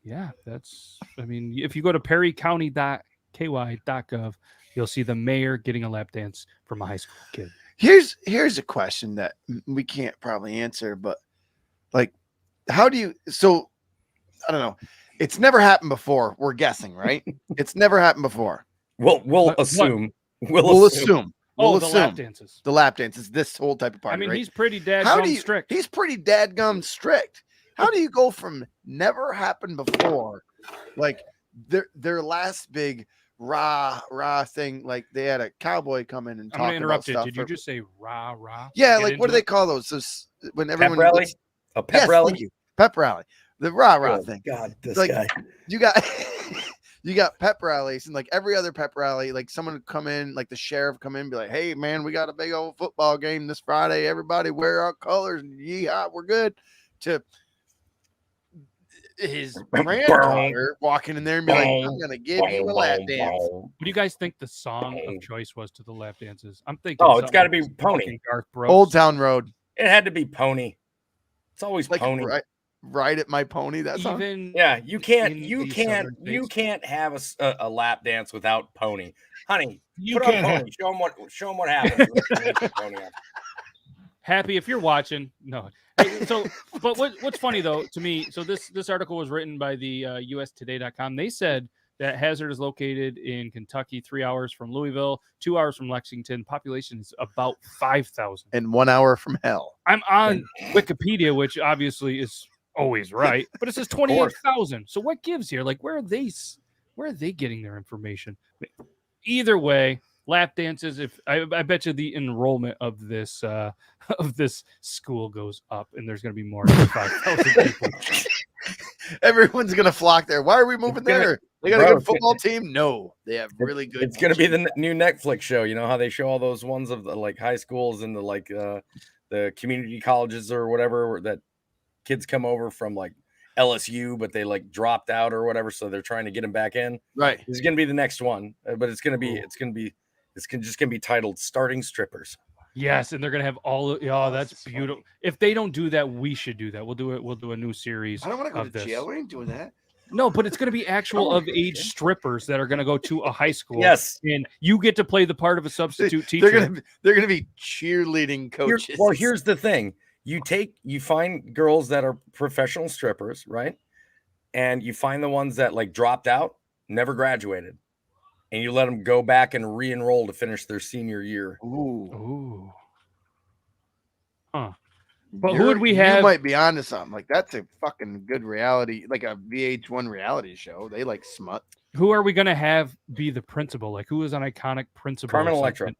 yeah, that's, I mean, if you go to perrycounty.ky.gov, you'll see the mayor getting a lap dance from a high school kid. Here's a question that we can't probably answer, but like, how do you, so I don't know. It's never happened before. We're guessing, right? It's never happened before. We'll assume. We'll assume. Oh, We'll the assume lap dances. the lap dances, this whole type of party. I mean, right? he's pretty strict. He's pretty dadgum strict. How do you go from never happened before, like their last big rah thing, like they had a cowboy come in and I'm talk gonna interrupt about you. stuff. Did you just say rah rah? Yeah, Get like what do into they it? call those? Those when Pep everyone rally? A pep Yes, rally? thank you. Pep rally. The rah Oh, thing. God, this Like, guy. You got you got pep rallies, and like every other pep rally, like someone would come in, like the sheriff come in and be like, hey man, we got a big old football game this Friday, everybody wear our colors and yeehaw, we're good. To his granddaughter walking in there and be like, I'm gonna give you a lap dance. What do you guys think the song of choice was to the lap dances? I'm thinking. Oh, it's something got to be like Pony. fucking Garth Brooks. Old Town Road. It had to be Pony. It's always Like Pony. ride at my pony. That song. Even Yeah, you can't. in You the can't. southern You states. can't have a lap dance without Pony, honey. You Put on can't Pony. Show them what happens. when you put Pony on. Happy if you're watching. No. Hey, so, but what's funny though to me? So this article was written by the UStoday.com. They said That hazard is located in Kentucky, 3 hours from Louisville, 2 hours from Lexington. Population is about 5,000. And 1 hour from hell. I'm on Wikipedia, which obviously is always right, but it says 28,000. So what gives here? Like, where are they getting their information? Either way, lap dances. If I bet you the enrollment of this school goes up, and there's going to be more than 5,000 people. Everyone's gonna flock there. Why are we moving there? They got a good football team. No, they have really good. It's gonna be the new Netflix show. You know how they show all those ones of the like high schools and the community colleges or whatever that kids come over from like LSU, but they like dropped out or whatever, so they're trying to get them back in. Right. It's gonna be the next one, but it's just gonna be titled "Starting Strippers." Yes, and they're gonna have that's beautiful. Funny. If they don't do that, we should do that. We'll do it. We'll do a new series. I don't want to go to jail. We ain't doing that. No, but it's gonna be actual of age strippers that are gonna go to a high school. Yes, and you get to play the part of a substitute teacher. They're gonna be cheerleading coaches. Here's the thing: you find girls that are professional strippers, right? And you find the ones that like dropped out, never graduated. And you let them go back and re-enroll to finish their senior year. Ooh. Huh. But who would we have? You might be onto something. Like, that's a fucking good reality, like a VH1 reality show. They like smut. Who are we going to have be the principal? Like, who is an iconic principal? Carmen Electra.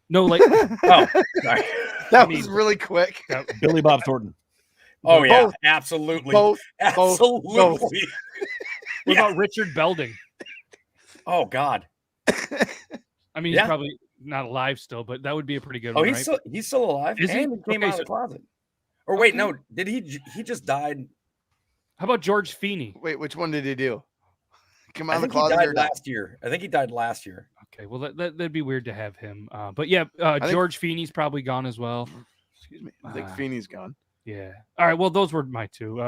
No, like, oh, sorry. That was really quick. Billy Bob Thornton. Oh, yeah, both, absolutely. Absolutely. Both. What about Richard Belding? Oh, God. I mean, he's probably not alive still, but that would be a pretty good one. He's still alive. Is he? He came out of the closet. Or wait, no, did he just died? How about George Feeney? Wait, which one did he do? Come out of the closet. He died last year. I think he died last year. Okay, well that'd be weird to have him. But yeah, George Feeney's probably gone as well. Excuse me. I think Feeney's gone. Yeah. All right. Well, those were my two.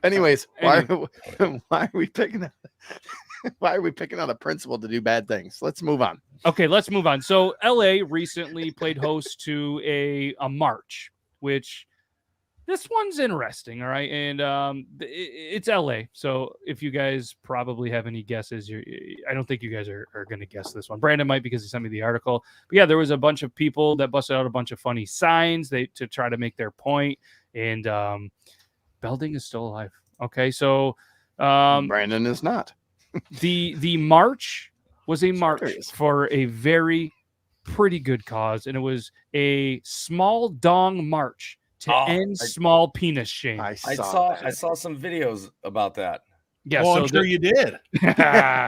Anyways, why are we picking that? Why are we picking on a principal to do bad things? Let's move on. Okay, let's move on. So LA recently played host to a march, which this one's interesting. All right. And it's LA. So if you guys probably have any guesses, I don't think you guys are going to guess this one. Brandon might, because he sent me the article. But yeah, there was a bunch of people that busted out a bunch of funny signs to try to make their point. And Belding is still alive. Okay. So Brandon is not. The march was a march for a very pretty good cause, and it was a small dong march to end small penis shame. I saw some videos about that. Yeah, so I'm sure you did.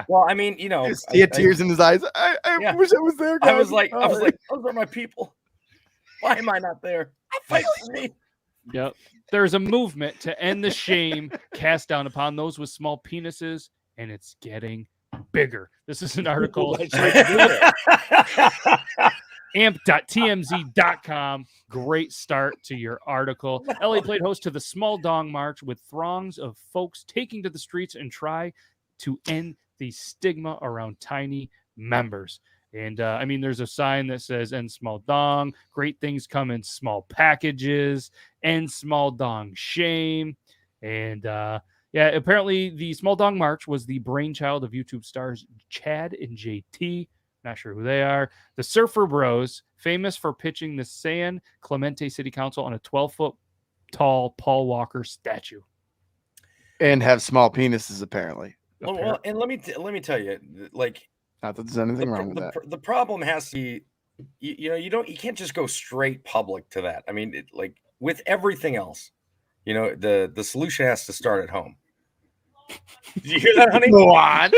Well, I mean, you know, he had tears in his eyes. I wish I was there, guys. I was like, those are my people. Why am I not there? Fight for me. Yep. There's a movement to end the shame cast down upon those with small penises, and it's getting bigger. This is an article. amp.tmz.com. Great start to your article. LA played host to the Small Dong March with throngs of folks taking to the streets and try to end the stigma around tiny members. And I mean, there's a sign that says "End small dong." Great things come in small packages. End small dong shame. And yeah, apparently the Small Dong March was the brainchild of YouTube stars Chad and JT. Not sure who they are. The Surfer Bros, famous for pitching the San Clemente City Council on a 12-foot tall Paul Walker statue. And have small penises, apparently. Well, and let me tell you, like, not that there's anything wrong with that. The problem has to be, you can't just go straight public to that. I mean, like with everything else, the solution has to start at home. Did you hear that, honey? Go on.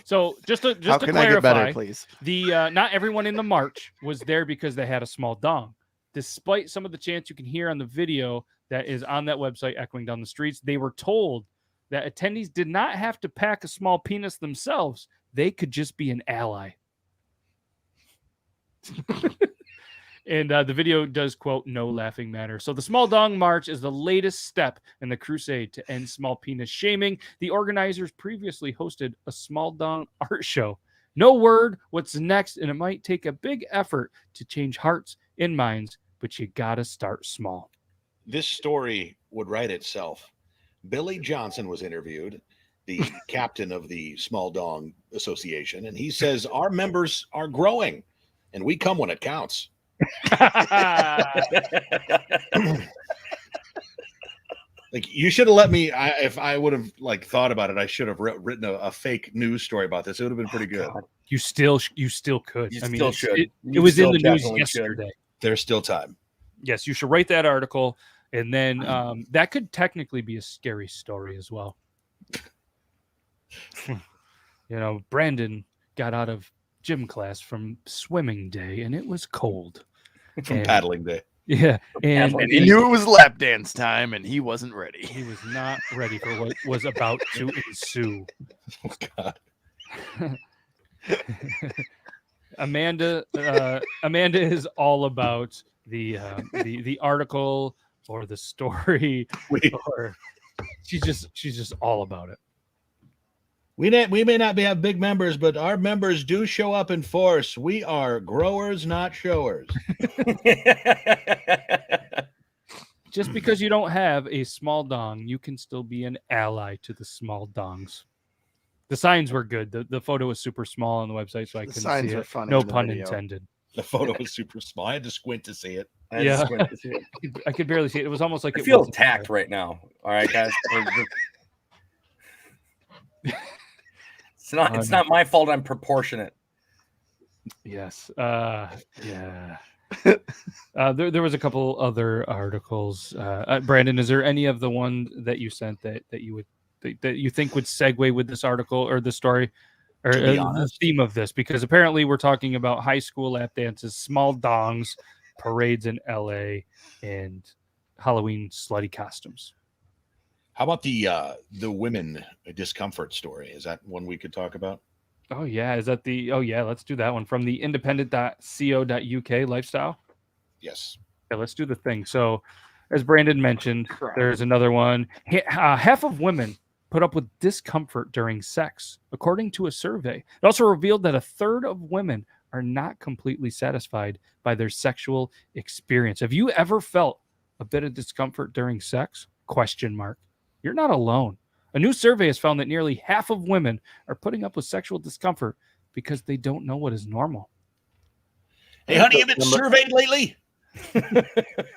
So just to clarify, I get better, please? The not everyone in the march was there because they had a small dong. Despite some of the chants you can hear on the video that is on that website echoing down the streets, they were told that attendees did not have to pack a small penis themselves. They could just be an ally. And the video does quote, "No laughing matter." So the Small Dong March is the latest step in the crusade to end small penis shaming. The organizers previously hosted a small dong art show. No word what's next, and it might take a big effort to change hearts and minds, but you gotta start small. This story would write itself. Billy Johnson was interviewed. the captain of the Small Dong Association, and he says our members are growing, and we come when it counts. Like, you should have let me. If I would have thought about it, I should have written a fake news story about this. It would have been pretty good. God. You still could. You Still should. It was in the news yesterday. There's still time. Yes, you should write that article, and then that could technically be a scary story as well. Brandon got out of gym class from swimming day, and it was cold. From paddling day. Yeah, and he knew it was lap dance time, and he wasn't ready. He was not ready for what was about to ensue. Oh, God. Amanda is all about the article or the story, or she's just all about it. We may not have big members, but our members do show up in force. We are growers, not showers. Just because you don't have a small dong, you can still be an ally to the small dongs. The signs were good. The photo was super small on the website, so I couldn't signs see were it. funny No in the pun video. intended. The photo was super small. I had to squint to see it. Yeah. I could barely see it. It was almost like I it feel wasn't attacked there. right now. All right, guys. It's not my fault. I'm proportionate. Yes. Yeah. There was a couple other articles. Brandon, is there any of the one that you sent that you think would segue with this article or the story or the theme of this? Because apparently we're talking about high school lap dances, small dongs, parades in LA, and Halloween slutty costumes. How about the women discomfort story? Is that one we could talk about? Oh yeah, let's do that one from the independent.co.uk lifestyle. Yes. Yeah, let's do the thing. So, as Brandon mentioned, there's another one. Half of women put up with discomfort during sex, according to a survey. It also revealed that a third of women are not completely satisfied by their sexual experience. Have you ever felt a bit of discomfort during sex? ? You're not alone. A new survey has found that nearly half of women are putting up with sexual discomfort because they don't know what is normal. Hey, honey, you been surveyed lately? I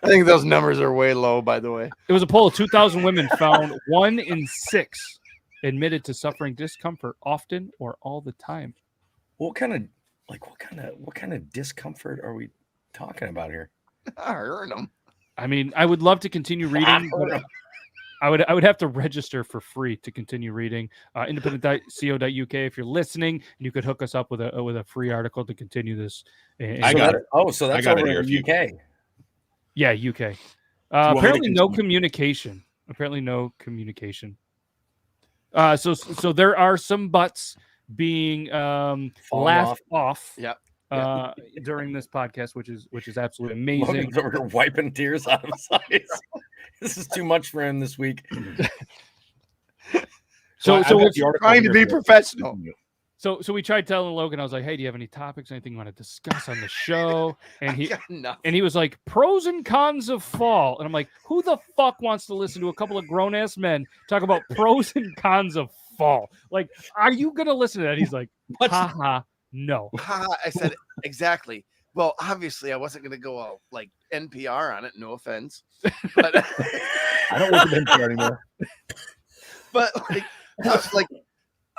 think those numbers are way low, by the way. It was a poll of 2,000 women found 1 in 6 admitted to suffering discomfort often or all the time. What kind of discomfort are we talking about here? I heard them. I mean, I would love to continue reading, but I would have to register for free to continue reading. Independent.co.uk. If you're listening, you could hook us up with a free article to continue this. I got it. Oh, so that's over in the UK. Yeah, UK. Apparently, no communication. So there are some butts being laughed off. Yep. During this podcast, which is absolutely amazing. Logan's over here wiping tears out of his eyes. This is too much for him this week. So we're trying to be professional. So we tried telling Logan, I was like, hey, do you have any topics, anything you want to discuss on the show? And he was like, pros and cons of fall. And I'm like, who the fuck wants to listen to a couple of grown ass men talk about pros and cons of fall? Like, are you gonna listen to that? He's like, no. I said exactly. Well, obviously, I wasn't going to go all like NPR on it. No offense, but I don't work with NPR anymore. But like, I was like,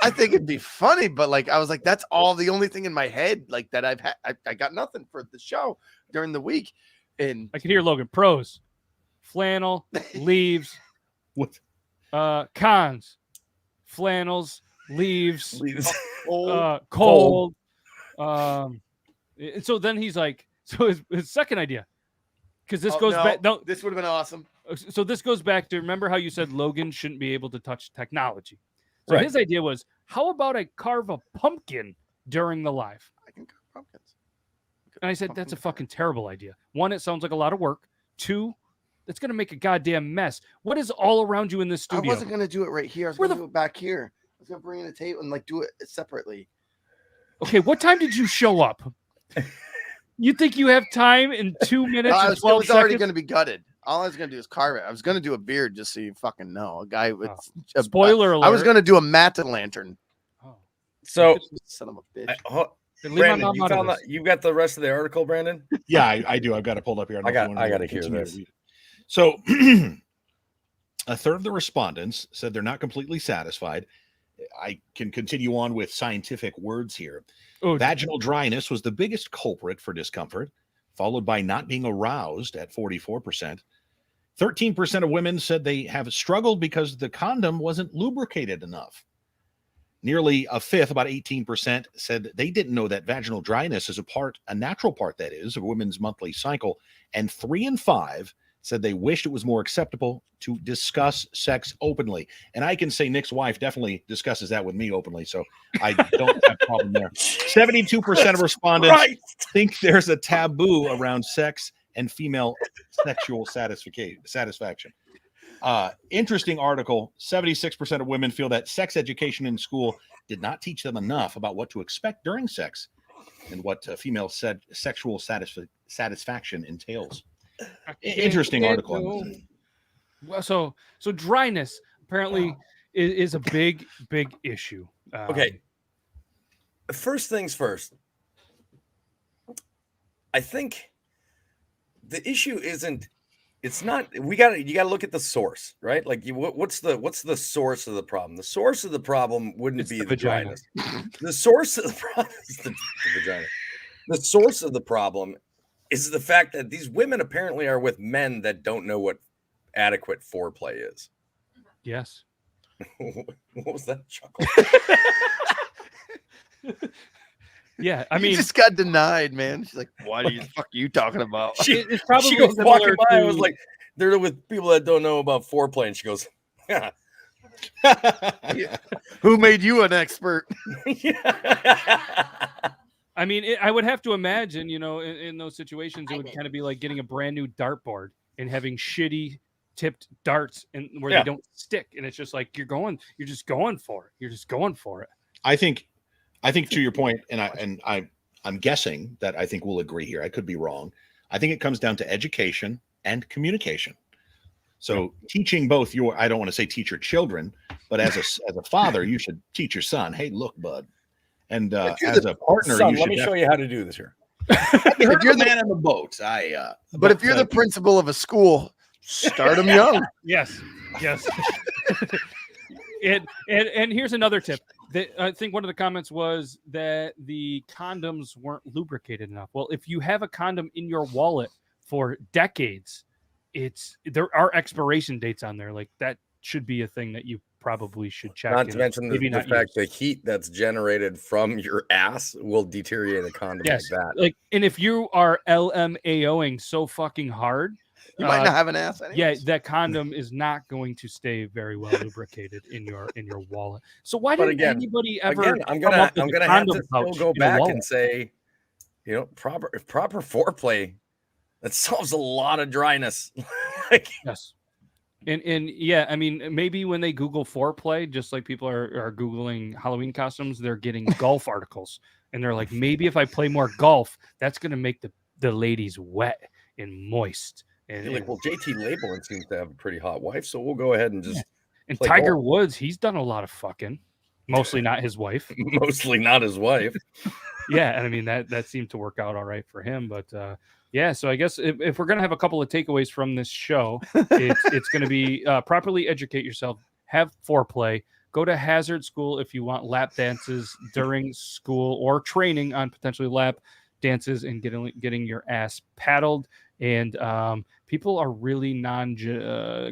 I think it'd be funny, but like, I was like, that's all the only thing in my head like that I've had. I got nothing for the show during the week, and I could hear Logan. Pros, flannel, leaves. What? Cons, flannels, leaves. cold. So then he's like, so his second idea, because this goes back. No, this would have been awesome. So this goes back to, remember how you said Logan shouldn't be able to touch technology. So Right. His idea was, how about I carve a pumpkin during the live? I can cook pumpkins. And I said, that's a fucking terrible idea. 1, it sounds like a lot of work. 2, it's going to make a goddamn mess. What is all around you in this studio? I wasn't going to do it right here. I was going to do it back here. I was going to bring in a table and like do it separately. Okay, what time did you show up? You think you have time in 2 minutes? It was already going to be gutted. All I was gonna do is carve it. I was gonna do a beard just so you fucking know. A guy with Spoiler alert. I was gonna do a Mata lantern. Oh. So, Son of a bitch. Then leave my Brandon, mom you out of found this. that you got the rest of the article, Brandon? Yeah, I do. I've got it pulled up here. I got to hear this. So, a third of the respondents said they're not completely satisfied. I can continue on with scientific words here. Oh, Vaginal dryness was the biggest culprit for discomfort, followed by not being aroused at 44%. 13% of women said they have struggled because the condom wasn't lubricated enough. Nearly a fifth, about 18%, said they didn't know that vaginal dryness is a natural part, that is, of a women's monthly cycle. And 3 in 5 said they wished it was more acceptable to discuss sex openly. And I can say Nick's wife definitely discusses that with me openly, so I don't have a problem there. 72% of respondents think there's a taboo around sex and female sexual satisfaction. Interesting article. 76% of women feel that sex education in school did not teach them enough about what to expect during sex and what female sexual satisfaction entails. Interesting article. Well, so dryness apparently is a big issue. Okay. First things first. I think the issue isn't. It's not. You got to look at the source, right? Like, what's the source of the problem? The source of the problem wouldn't be the dryness. The source of the problem is the vagina. The source of the problem is the fact that these women apparently are with men that don't know what adequate foreplay is. Yes. What was that chuckle? Yeah, I mean, you just got denied, man. She's like, "What the fuck are you talking about?" She probably goes walking similar by. I to- was like, they're with people that don't know about foreplay, and she goes, "Yeah." Who made you an expert? I mean, I would have to imagine, in those situations, it would kind of be like getting a brand new dartboard and having shitty tipped darts and where they don't stick, and it's just like you're just going for it. I think to your point, and I'm guessing that I think we'll agree here. I could be wrong. I think it comes down to education and communication. So teaching both I don't want to say teach your children, but as a father, you should teach your son, hey, look, bud. And as a partner, son, let me show you how to do this here. If you're the man in the boat, but if you're the principal of a school, start them young. Yes. And here's another tip. I think one of the comments was that the condoms weren't lubricated enough. Well, if you have a condom in your wallet for decades, there are expiration dates on there. Like, that should be a thing that you probably should check. Not to mention the fact the heat that's generated from your ass will deteriorate a condom like that. And if you are LMAOing so fucking hard, you might not have an ass anyways. Yeah, that condom is not going to stay very well lubricated in your wallet. So why didn't anybody ever? I'm gonna have to still go back and say, proper foreplay, that solves a lot of dryness. Yes. And yeah, I mean, maybe when they Google foreplay, just like people are Googling Halloween costumes, they're getting golf articles, and they're like, maybe if I play more golf, that's gonna make the ladies wet and moist. And like, well, JT Labeling seems to have a pretty hot wife, so we'll go ahead and just. And Tiger Woods, he's done a lot of fucking, mostly not his wife. Mostly not his wife. Yeah, and I mean that seemed to work out all right for him, but. Yeah, so I guess if we're going to have a couple of takeaways from this show, it's going to be properly educate yourself, have foreplay, go to hazard school if you want lap dances during school or training on potentially lap dances and getting your ass paddled. And people are really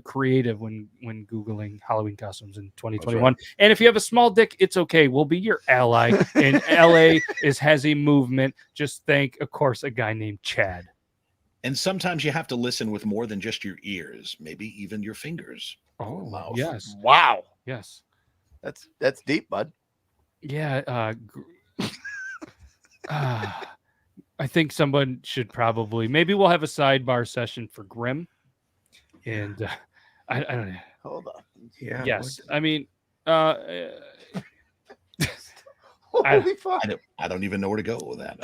creative when Googling Halloween costumes in 2021. Right. And if you have a small dick, it's okay. We'll be your ally. And LA has a movement. Just thank, of course, a guy named Chad. And sometimes you have to listen with more than just your ears, maybe even your fingers. Oh, mouth. Yes. Wow. Yes. That's deep, bud. Yeah. I think someone should maybe we'll have a sidebar session for Grimm. And I don't know. Hold on. Yeah. Yes. I mean, holy fuck. I don't even know where to go with that.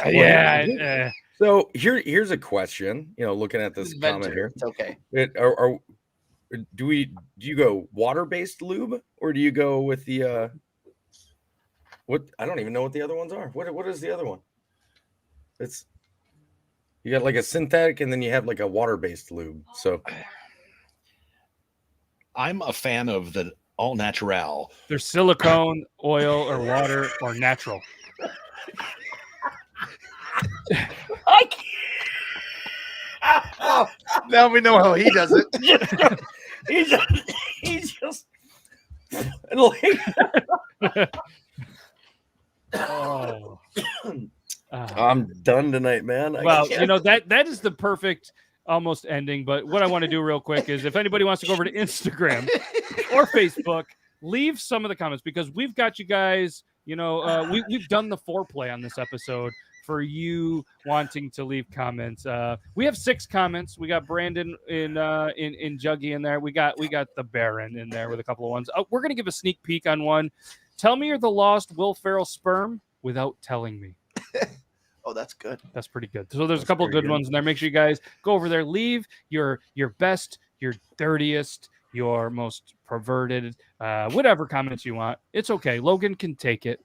So here's a question. Looking at this It's comment venture. here, It's okay. do you go water-based lube or do you go with the what? I don't even know what the other ones are. What is the other one? It's you got like a synthetic and then you have like a water-based lube. So I'm a fan of the all natural. There's silicone, oil, or water, or natural. I can't. Now we know how he does it. he's just like Oh. I'm done tonight, man. Well, that is the perfect almost ending. But what I want to do real quick is if anybody wants to go over to Instagram or Facebook, leave some of the comments because we've got you guys. We've done the foreplay on this episode for you wanting to leave comments. We have 6 comments. We got Brandon in Juggy in there. We got the Baron in there with a couple of ones. We're gonna give a sneak peek on one. Tell me you're the lost Will Ferrell sperm without telling me. Oh, that's good. That's pretty good. So there's a couple of good ones in there. Make sure you guys go over there. Leave your best, your dirtiest, your most perverted, whatever comments you want. It's okay. Logan can take it.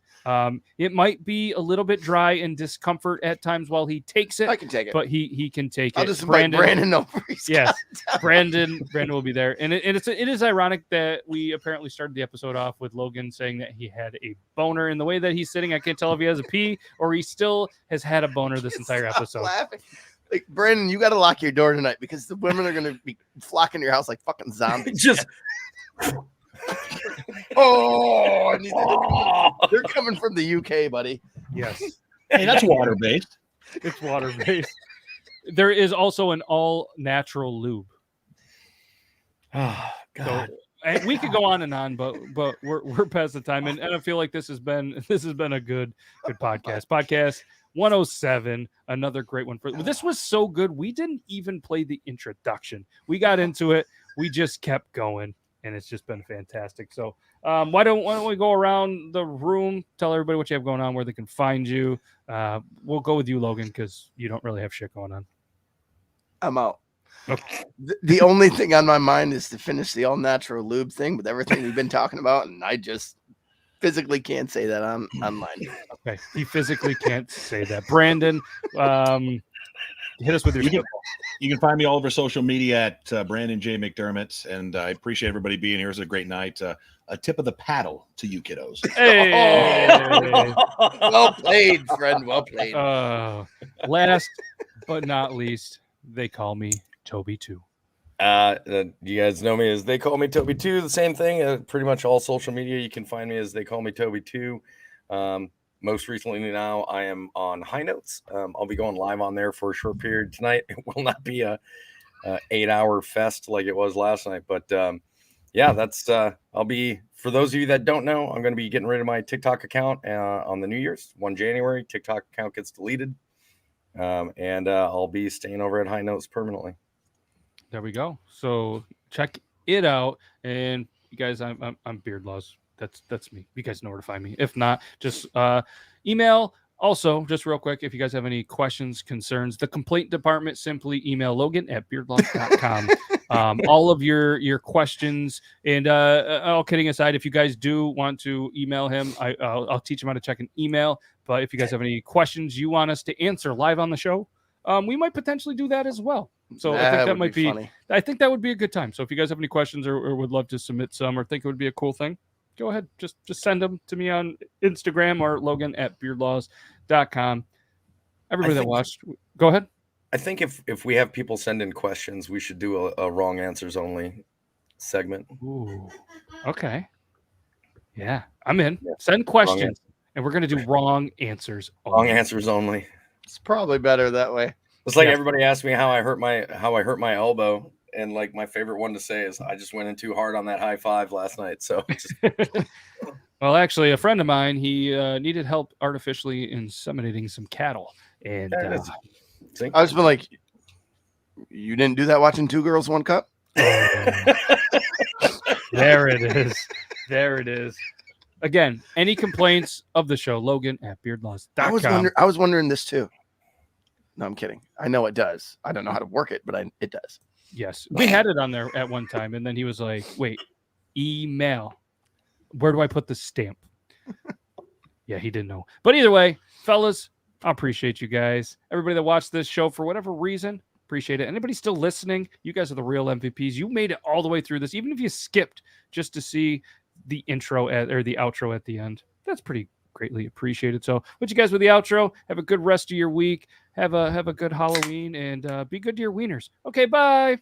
It might be a little bit dry and discomfort at times while he takes it. I can take it. But he can take it. I'll just invite Brandon over. Yes, Brandon will be there. And it is ironic that we apparently started the episode off with Logan saying that he had a boner. In the way that he's sitting, I can't tell if he has a pee or he still has had a boner this entire episode. Laughing. Like, Brandon, you got to lock your door tonight because the women are going to be flocking to your house like fucking zombies. just they're coming from the UK, buddy. Yes. Hey, that's water based. It's water based. There is also an all natural lube. oh God. So, and we could go on and on, but we're past the time, and I feel like this has been a good podcast. Podcast 107, another great one. This was so good. We didn't even play the introduction. We got into it. We just kept going, and it's just been fantastic. So why don't we go around the room, tell everybody what you have going on, where they can find you. We'll go with you, Logan, because you don't really have shit going on. I'm out. Okay. The only thing on my mind is to finish the all natural lube thing with everything we've been talking about, and I just physically can't say that online. Okay, he physically can't say that. Brandon, hit us with your. You can find me all over social media at Brandon J. McDermott, and I appreciate everybody being here. It was a great night. A tip of the paddle to you kiddos. Hey! Well played, friend. Well played. Last but not least, they call me Toby 2. You guys know me as They Call Me Toby 2. The same thing. Pretty much all social media, you can find me as They Call Me Toby 2. Most recently now, I am on High Notes. I'll be going live on there for a short period tonight. It will not be a 8-hour fest like it was last night, but yeah, that's I'll be, for those of you that don't know, I'm going to be getting rid of my TikTok account on the New Year's 1 January. TikTok account gets deleted, and I'll be staying over at High Notes permanently. There we go. So check it out, and you guys, I'm Beard Laws. That's me. You guys know where to find me. If not, just email. Also, just real quick, if you guys have any questions, concerns, the complaint department, simply email logan@beardlaws.com. All of your questions, and all kidding aside, if you guys do want to email him, I'll teach him how to check an email. But if you guys have any questions you want us to answer live on the show, we might potentially do that as well. So I think that might be funny. I think that would be a good time. So if you guys have any questions or would love to submit some or think it would be a cool thing, go ahead. Just send them to me on Instagram or logan@beardlaws.com. Everybody that watched, go ahead. I think if we have people send in questions, we should do a wrong answers only segment. Ooh, okay. Yeah, I'm in. Yeah. Send questions, and we're going to do wrong answers only. Wrong answers only. It's probably better that way. It's like everybody asked me how I hurt my elbow, and like my favorite one to say is I just went in too hard on that high five last night. So, well, actually, a friend of mine, he needed help artificially inseminating some cattle, and I was been like, you didn't do that watching Two Girls, One Cup? There it is. There it is. Again, any complaints of the show, Logan@beardlaws.com. I was wondering this too. No, I'm kidding. I know it does. I don't know how to work it, but it does. Yes, we had it on there at one time, and then he was like, "Wait, email. Where do I put the stamp?" Yeah, he didn't know. But either way, fellas, I appreciate you guys. Everybody that watched this show for whatever reason, appreciate it. Anybody still listening? You guys are the real MVPs. You made it all the way through this, even if you skipped just to see the intro or the outro at the end. That's pretty greatly appreciated. So, with you guys with the outro. Have a good rest of your week. Have a good Halloween, and be good to your wieners. Okay, bye.